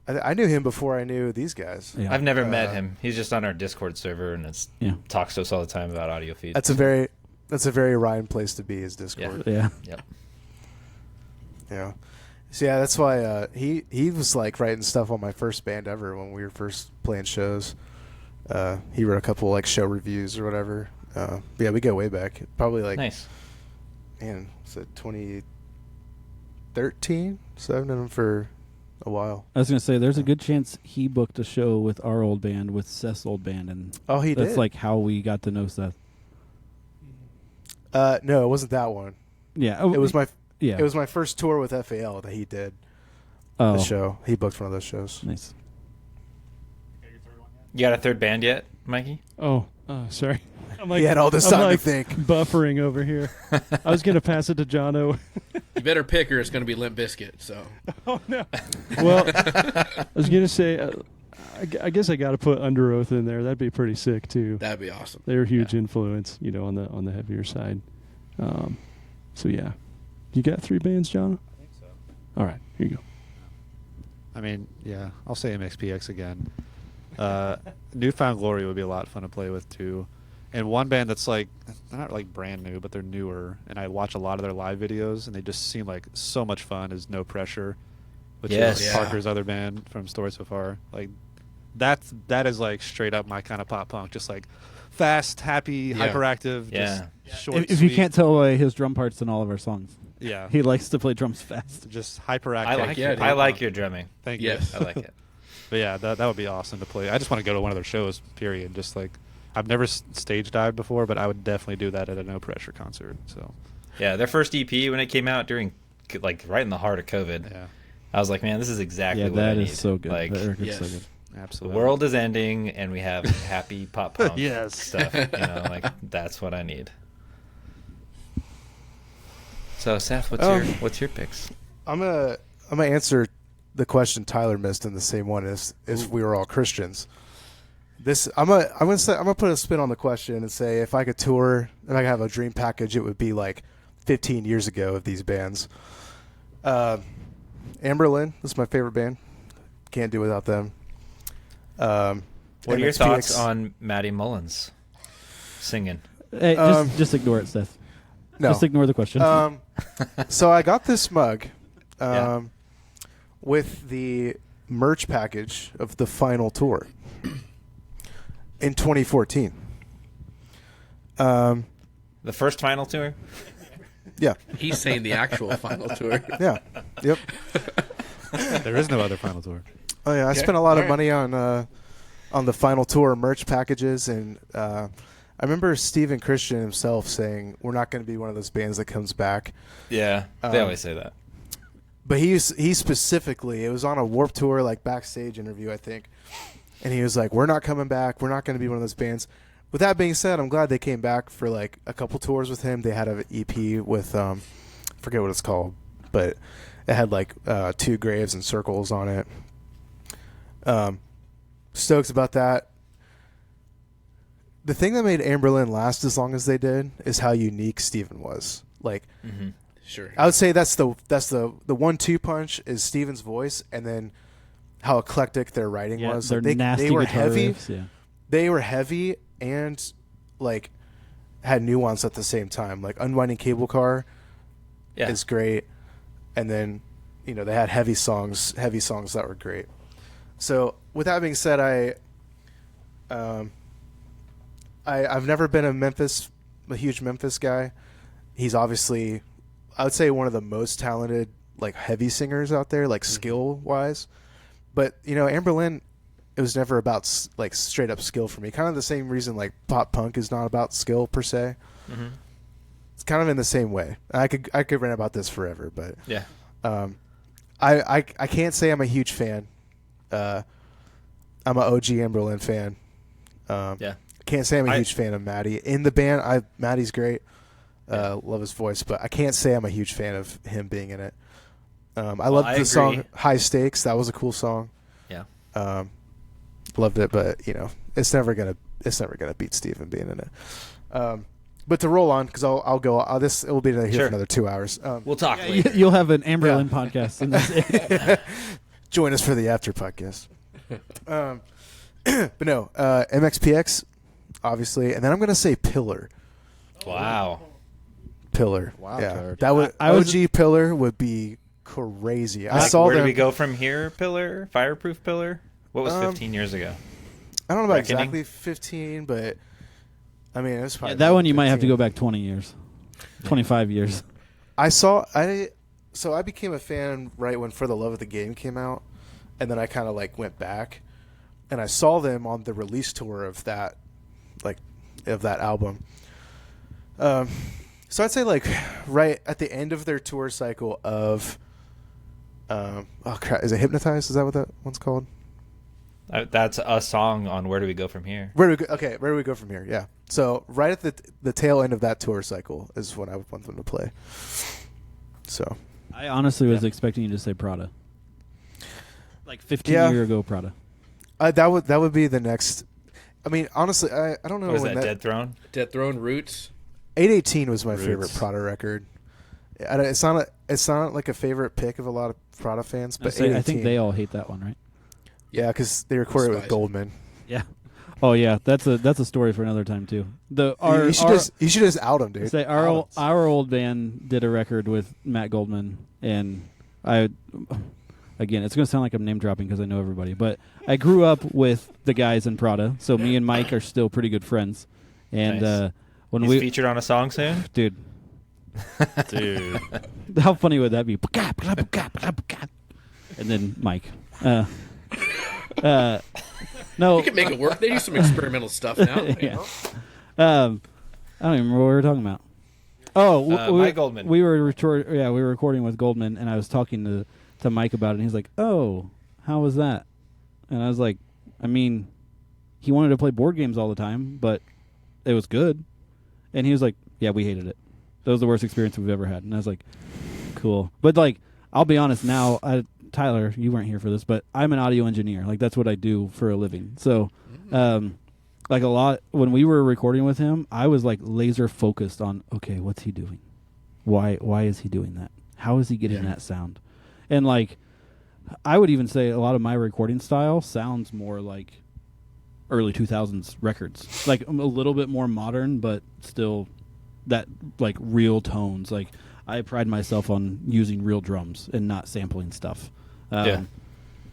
I knew him before I knew these guys. Yeah. I've never met him. He's just on our Discord server and talks to us all the time about Audio Feed. That's a very Ryan place to be. Is Discord. Yeah. Yep. Yeah. So yeah, that's why he was writing stuff on my first band ever when we were first playing shows. He wrote a couple show reviews or whatever. Yeah, we go way back. Probably nice. Man, was it 2013? So I've known him for a while. I was gonna say, there's a good chance he booked a show with our old band, with Seth's old band, and He that's did. how we got to know Seth. No, it wasn't that one. Yeah, It was my yeah. It was my first tour with FAL that he did. Oh, The show. He booked one of those shows. nice. You got a third band yet, Mikey? Oh, sorry. I'm He had all this time to think. Buffering over here. I was gonna pass it to Jono. You better pick or it's going to be Limp Bizkit. So Oh no. Well, I was gonna say, I guess I got to put Under Oath in there. That'd be pretty sick too. that'd be awesome. They're a huge influence, on the heavier side. So yeah, you got 3 bands, John? I think so. All right, here you go. I mean, yeah, I'll say MXPX again. Newfound Glory would be a lot of fun to play with too. And one band that's they're not brand new, but they're newer, and I watch a lot of their live videos, and they just seem like so much fun. Is No Pressure, which is Parker's other band from Story So Far. That is straight up my kind of pop punk, just fast, happy, hyperactive. Yeah. Just short. If you sweet. can't tell by his drum parts in all of our songs, Yeah, he likes to play drums fast. just hyperactive. I like your drumming. Thank Yes. I like it. But yeah, that would be awesome to play. I just want to go to one of their shows. Period. Just I've never stage dived before, but I would definitely do that at a No Pressure concert. So Yeah, their first EP when it came out during right in the heart of COVID. yeah, I was like, man, this is exactly Yeah, what I that need. is so good. Like, That record's Yes. so good. The Absolutely. world is ending, and we have happy pop punk Yes. stuff. You know, like that's what I need. So, Seth, what's your picks? I'm gonna answer the question Tyler missed in the same one as if we were all Christians. I'm gonna put a spin on the question and say if I could tour and I could have a dream package, it would be like 15 years ago of these bands. Amberlin is my favorite band. Can't do without them. What are your MXPX. thoughts on Maddie Mullins singing? Hey, just ignore it, Seth. No. Just ignore the question. So I got this mug Yeah. with the merch package of the final tour in 2014. The first final tour? Yeah. He's saying the actual final tour. Yeah. Yep. There is no other final tour. Oh yeah, I Okay. spent a lot of All money on the final tour merch packages, and I remember Steven Christian himself saying we're not going to be one of those bands that comes back. Yeah, they always say that. But he specifically, it was on a Warped Tour like backstage interview, I think, and he was like, "We're not coming back. We're not going to be one of those bands." With that being said, I'm glad they came back for like a couple tours with him. They had an EP with forget what it's called, but it had like 2 graves and circles on it. Stoked about that. The thing that made Amberlin last as long as they did is how unique Steven was. Like, Sure. I would say that's the 1-2 punch is Steven's voice, and then how eclectic their writing yeah, was. their Like, nasty they were guitar heavy. riffs, yeah. They were heavy and like had nuance at the same time. Like Unwinding Cable Car Yeah. is great, and then they had heavy songs that were great. So with that being said, I've never been a huge Memphis guy. He's obviously, I would say, one of the most talented like heavy singers out there, like skill wise. But Amberlin, it was never about like straight up skill for me. Kind of the same reason like pop punk is not about skill per se. It's kind of in the same way. I could rant about this forever, but Yeah. I can't say I'm a huge fan. I'm an OG Amberlin fan. Yeah. Can't say I'm a huge fan of Maddie in the band. Maddie's great. Love his voice, but I can't say I'm a huge fan of him being in it. I loved the song "High Stakes." That was a cool song. Yeah. Loved it, but it's never gonna beat Steven being in it. But to roll on, because I'll go. It will be here Sure. for another 2 hours. We'll talk later. You'll have an Amberlin podcast. And that's it. Join us for the after podcast. But no, MXPX, obviously, and then I'm gonna say Pillar. Wow. Pillar. Wow, Yeah, card. that would I was- OG Pillar would be crazy. I Like, saw where them. do we go from here, Pillar? Fireproof Pillar? What was 15 years ago? I don't know about Reckoning? exactly 15, but I mean it was probably that one you might have to 15. go back 20 years, 25 years. So I became a fan right when For the Love of the Game came out, and then I kind of like went back, and I saw them on the release tour of that album. So I'd say like right at the end of their tour cycle of, oh crap, is it Hypnotized? Is that what that one's called? That's a song on Where Do We Go From Here? Where do we go from here? Yeah. So right at the tail end of that tour cycle is when I would want them to play. So I honestly was expecting you to say Prada. Like 15 Yeah. year ago Prada. that would be the next. I mean, honestly, I don't know What was when that, Dead Throne? Death Throne Roots. 818 was my Roots. favorite Prada record. It's not like a favorite pick of a lot of Prada fans, but I think they all hate that one, right? yeah, because they recorded it with Despise it. Goldman. Yeah. Oh yeah, that's a story for another time too. You should just out him, dude. Say our old band did a record with Matt Goldman, and again, it's going to sound like I'm name dropping because I know everybody, but I grew up with the guys in Prada, so me and Mike are still pretty good friends. And Nice. when He's we, featured on a song soon? dude, Dude. how funny would that be? And then Mike. No, You can make it work. They do some experimental stuff now. yeah. I don't even remember what we were talking about. Oh, Mike Goldman. We were recording with Goldman, and I was talking to Mike about it, and he's like, "Oh, how was that?" And I was like, I mean, he wanted to play board games all the time, but it was good. And he was like, yeah, we hated it. That was the worst experience we've ever had. And I was like, cool. But, like, I'll be honest now, Tyler, you weren't here for this, but I'm an audio engineer. Like, that's what I do for a living. So, like, a lot, when we were recording with him, I was, like, laser focused on, okay, what's he doing? Why is he doing that? How is he getting that sound? And, like, I would even say a lot of my recording style sounds more like early 2000s records. Like, a little bit more modern, but still that, like, real tones. Like, I pride myself on using real drums and not sampling stuff.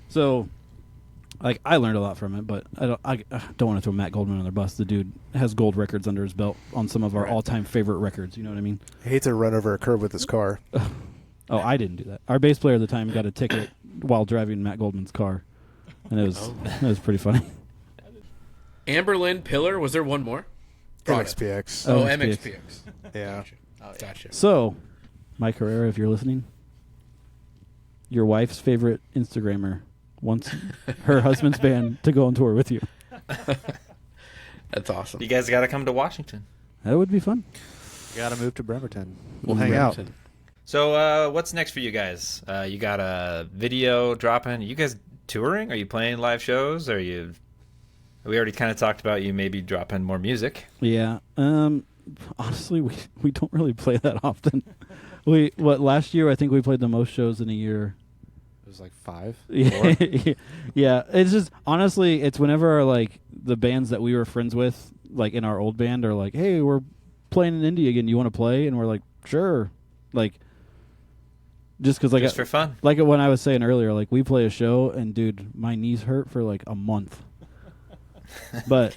So, like, I learned a lot from it, but I don't want to throw Matt Goldman on their bus. The dude has gold records under his belt on some of our all-time favorite records. You know what I mean? I hate to run over a curb with his car. Oh, I didn't do that. Our bass player at the time got a ticket while driving Matt Goldman's car, and it was pretty funny. Amberlynn Pillar. Was there one more? MXPX. Oh, MXPX. MXPX. Yeah. Gotcha. So, Mike Herrera, if you're listening, your wife's favorite Instagrammer wants her husband's band to go on tour with you. That's awesome. You guys got to come to Washington. That would be fun. You got to move to Bremerton. We'll hang out. So, what's next for you guys? You got a video dropping. You guys touring? Are you playing live shows? Are you? We already kind of talked about you maybe dropping more music. Yeah. Honestly, we don't really play that often. Last year I think we played the most shows in a year. It was like 5. Yeah. It's just honestly, it's whenever like the bands that we were friends with, like in our old band, are like, "Hey, we're playing in Indy again. You want to play?" And we're like, "Sure." Like, just because, like, Just for fun. Like when I was saying earlier, like we play a show and dude, my knees hurt for like a month. But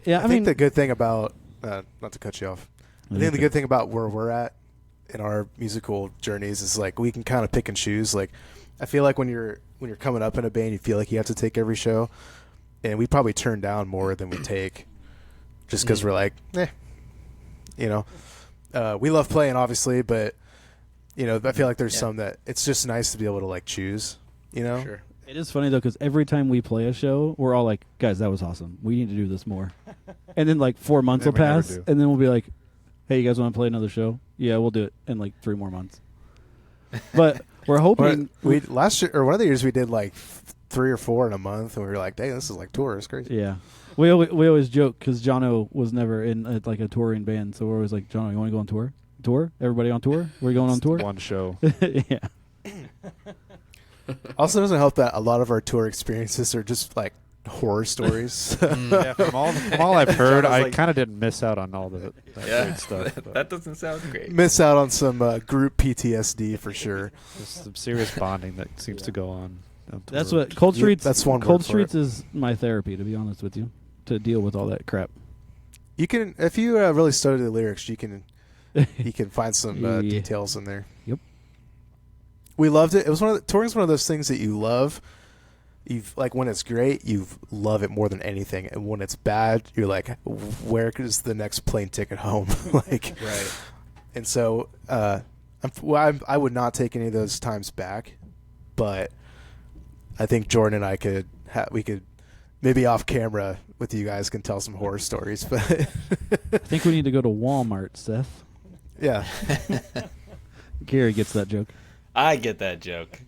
yeah, I think the good thing about not to cut you off, I think the good thing about where we're at in our musical journeys is like we can kind of pick and choose. Like, I feel like when you're coming up in a band, you feel like you have to take every show, and we probably turn down more than we take, just because we're like, you know, we love playing obviously, but you know, I feel like there's some that it's just nice to be able to like choose, you know. Sure. It is funny though, because every time we play a show, we're all like, "Guys, that was awesome. We need to do this more." And then like 4 months will pass, and then we'll be like, "Hey, you guys want to play another show?" Yeah, we'll do it in like 3 more months. But we're hoping we last year or one of the years we did like 3 or 4 in a month, and we were like, "Dang, this is like tour. It's crazy." Yeah, we always joke because Jono was never in like a touring band, so we're always like, "Jono, you want to go on tour? Tour? Everybody on tour? We're going on tour." One show. Yeah. Also, doesn't help that a lot of our tour experiences are just like horror stories. Yeah, from all I've heard, I kind of didn't miss out on all the great stuff. That doesn't sound great. Miss out on some group PTSD for sure. There's some serious bonding that seems to go on. That's what Cold Streets. That's one. Cold Streets is my therapy, to be honest with you, to deal with all that crap. You can, if you really study the lyrics, you can find some details in there. Yep. We loved it. It was touring's one of those things that you love. You've like when it's great, you love it more than anything, and when it's bad, you're like, where is the next plane ticket home? Like, Right. And so, I would not take any of those times back, but I think Jordan and I we could maybe off camera with you guys can tell some horror stories. But I think we need to go to Walmart, Seth. Yeah. Gary gets that joke. I get that joke.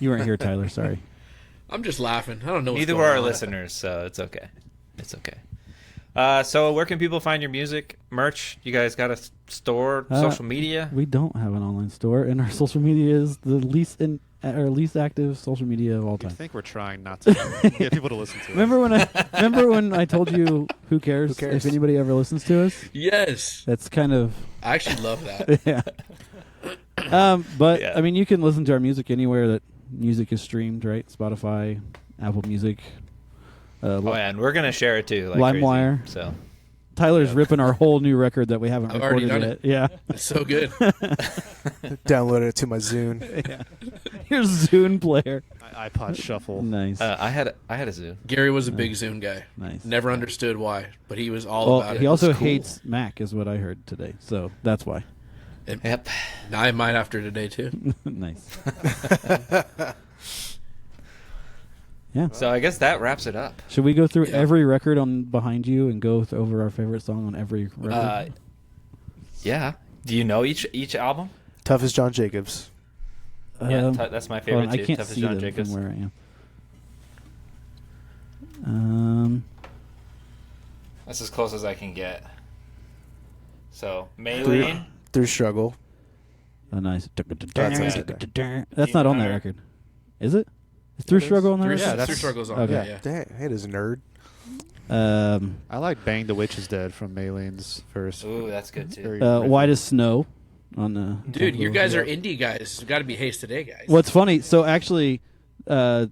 You weren't here, Tyler. Sorry. I'm just laughing. I don't know. Neither were our listeners, so it's okay. It's okay. So where can people find your music, merch? You guys got a store, social media? We don't have an online store, and our social media is the least active social media of all I time. think we're trying not to get people to listen to it. Remember when I told you who cares, Who cares? if anybody ever listens to us? Yes. That's kind of I actually love that. yeah. But Yeah. I mean, you can listen to our music anywhere that music is streamed, right? Spotify, Apple Music. And we're gonna share it too, like LimeWire. crazy, so Tyler's ripping our whole new record that we haven't I've already recorded done yet. it. Yeah. It's so good. Downloaded it to my Zune. Yeah. Here's Zune player. iPod Shuffle. Nice. I had a Zoom. Gary was a big Zune guy. Nice. Never understood why, but he was all Well, about it. he It was also cool. hates Mac, is what I heard today. So that's why. Yep. I might after today too. Nice. Yeah. So I guess that wraps it up. Should we go through every record on behind you and go over our favorite song on every record? Yeah. Do you know each album? Tough as John Jacobs. Yeah, that's my favorite I too. can't Tough as see John them Jacobs. from where I am. That's as close as I can get. So Maylene. Through Struggle. Oh, nice. That's not on that record. Is it? Is Through Struggle on that record? Yeah, that's- Through Struggle's on. Okay. Yeah. Dang, hey, this nerd. I like Bang the Witch is Dead from Maylene's first. Ooh, that's good too. Very White as Snow on the. Dude, you guys are indie guys. It's got to be Haste Today guys. What's funny? So actually, That's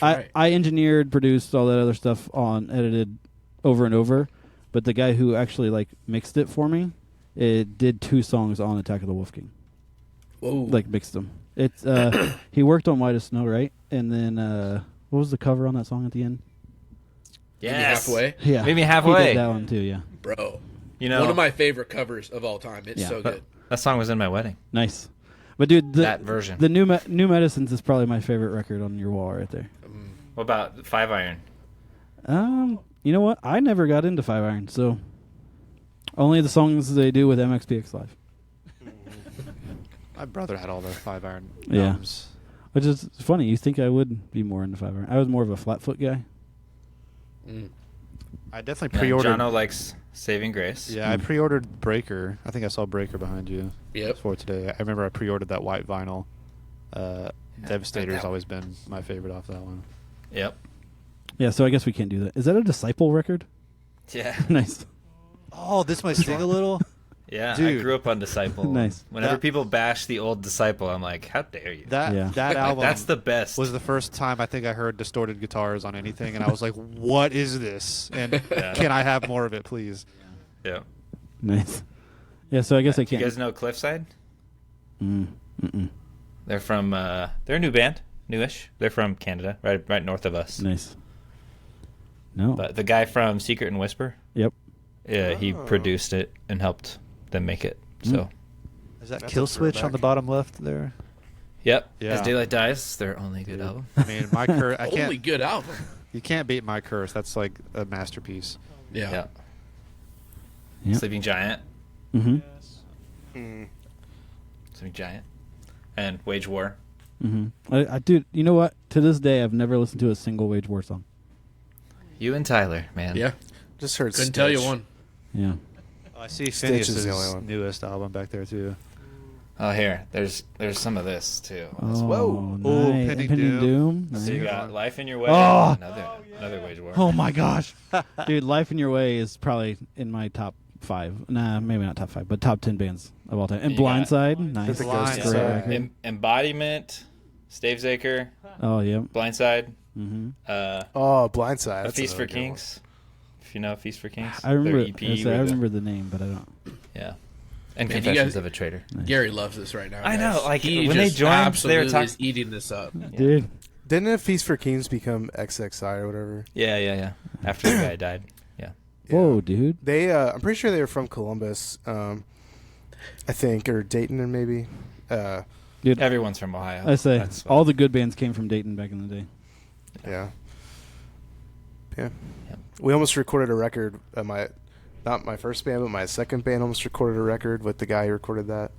right. I engineered, produced all that other stuff edited over and over, but the guy who actually like mixed it for me, it did 2 songs on Attack of the Wolf King. Whoa. Like mixed them. It's he worked on White as Snow, right? And then what was the cover on that song at the end? Maybe Yes. halfway. Yeah, Meet Me He Halfway. did that one too. Yeah, Bro. You know, One of my favorite covers of all time. It's Yeah. so good. that song was in my wedding. nice. But dude, That version. the new Medicines is probably my favorite record on your wall right there. What about 5 Iron? You know what? I never got into 5 Iron, so only the songs they do with MXPX Live. My brother had all the 5-iron Yeah. drums. Which is funny. You think I would be more into 5 Iron? I was more of a flatfoot guy. I definitely And pre-ordered. Jono likes Saving Grace. Yeah, I pre-ordered Breaker. I think I saw Breaker behind you. Yep. For today. I remember I pre-ordered that white vinyl. Devastator's that always been my favorite off that one. Yep. Yeah, so I guess we can't do that. Is that a Disciple record? Yeah. Nice. Oh, this might sting a little. Yeah. I Dude. grew up on Disciple. Nice. Whenever That- people bash the old Disciple, I'm like, how dare you? That Yeah. that Like, album that's the best. was the first time I think I heard distorted guitars on anything, and I was like, "What is this? And can I have more of it, please?" Yeah. Nice. Yeah, so I guess I You can't. guys know Cliffside? Mm-mm. They're from they're a new band, newish. They're from Canada, right north of us. Nice. No. But the guy from Secret and Whisper, Yep. yeah, he produced it and helped them make it. So, Is that That's Kill a Switch on throwback. the bottom left there? yep. Yeah. As Daylight Dies, their only good album. I mean, my curse. I Only can't. good album. You can't beat my curse. That's like a masterpiece. Yeah. Yeah. Yep. Sleeping Giant, Mm-hmm. Sleeping Giant, and Wage War. Mm-hmm. I dude, you know what? To this day, I've never listened to a single Wage War song. You and Tyler, man. Yeah. Just heard Couldn't tell you Stitch. one. Yeah. Oh, I see Stitch is the only Phineas's one. newest album back there too. Oh, here, there's some of this too. Oh, Oh, nice. Pending Pending Doom. Doom. So you Nice. got Life in Your Way. Oh! Another Wage War. Oh my gosh, dude! Life in Your Way is probably in my top 5. Nah, maybe not top 5, but top 10 bands of all time. And You got- Blindside, nice. The Ghost Great Inside. record. Embodiment, Stavesacre, Oh yeah. Blindside, Mm-hmm. Oh, Blindside. A That's Feast for another good one. Kings. If you know Feast for Kings, I remember. Their EP I with remember the name, but I don't. yeah, and Man, you Confessions guys- of a Traitor. Gary loves this right now. I know, guys. like, he when they just joined, they were absolutely talk- is eating this up. Dude. Didn't a Feast for Kings become XXI or whatever? Yeah. After the guy died. Yeah. Whoa, dude. They, I'm pretty sure they were from Columbus, I think, or Dayton, maybe. Dude, Everyone's from Ohio. I say That's all the good bands came from Dayton back in the day. Yeah. Yeah. Yep. We almost recorded a record. Not my first band, but my second band almost recorded a record with the guy who recorded that.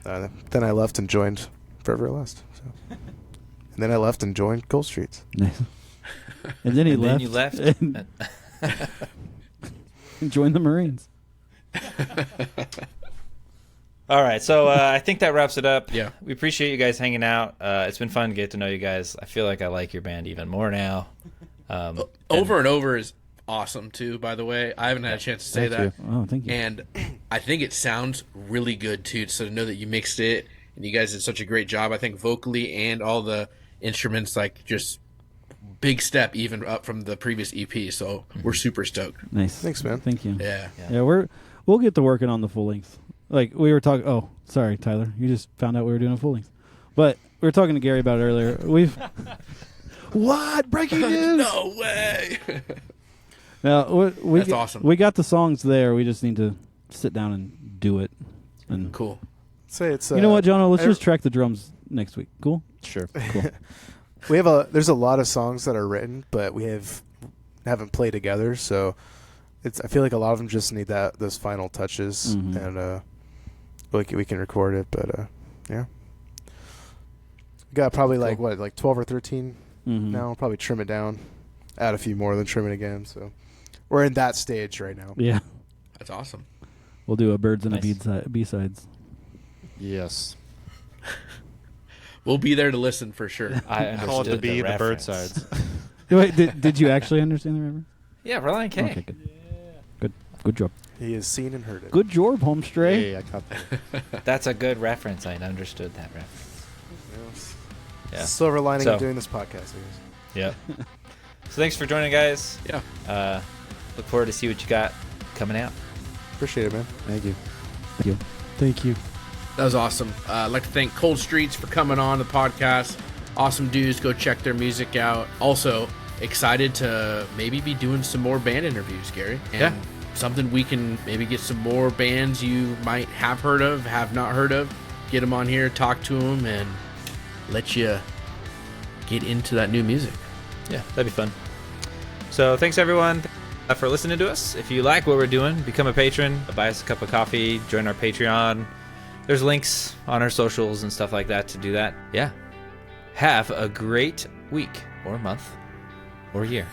Then I left and joined Forever Last. So. And then I left and joined Gold Streets. Nice. And then he And left. then you left. And joined the Marines. All right, so I think that wraps it up. Yeah. We appreciate you guys hanging out. It's been fun to get to know you guys. I feel like I like your band even more now. Over and Over is awesome too, by the way. I haven't had a chance to say Thank that. Oh, thank you. And I think it sounds really good too. So to know that you mixed it and you guys did such a great job, I think vocally and all the instruments, like just big step even up from the previous EP. So we're super stoked. Nice. Thanks, man. Thank you. Yeah. Yeah, we'll get to working on the full length. Like we were talking. Oh, sorry, Tyler. You just found out we were doing a full length. But we were talking to Gary about it earlier. We've what breaking news? No way. Now That's awesome. We got the songs there. We just need to sit down and do it. And Cool. Say it's. you know what, John? Let's every- just track the drums next week. Cool. Sure. Cool. there's a lot of songs that are written, but we haven't played together, so I feel like a lot of them just need those final touches, and we can record it, but yeah. We got probably like 12 or 13 now. Probably trim it down, add a few more, then trim it again. So we're in that stage right now. Yeah. That's awesome. We'll do a birds and a B-sides. Yes. We'll be there to listen for sure. I Call it the understood B, the bird reference. sides. Wait, did you actually understand the reference? Yeah, Relient K. Okay, good job. He has seen and heard it. Good job, home stray. Hey, I caught that. That's a good reference. I understood that reference. Yeah. Silver lining So- of doing this podcast. I guess. Yep. So thanks for joining, guys. Yeah. Look forward to see what you got coming out. Appreciate it, man. Thank you. Thank you. Thank you. That was awesome. I'd like to thank Cold Streets for coming on the podcast. Awesome dudes. Go check their music out. Also, excited to maybe be doing some more band interviews, Gary. And something we can maybe get some more bands you might have heard of, have not heard of. Get them on here, talk to them, and let you get into that new music. Yeah, that'd be fun. So thanks, everyone, for listening to us. If you like what we're doing, become a patron, buy us a cup of coffee, join our Patreon. There's links on our socials and stuff like that to do that. Yeah. Have a great week or month or year.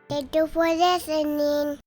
Thank you for listening.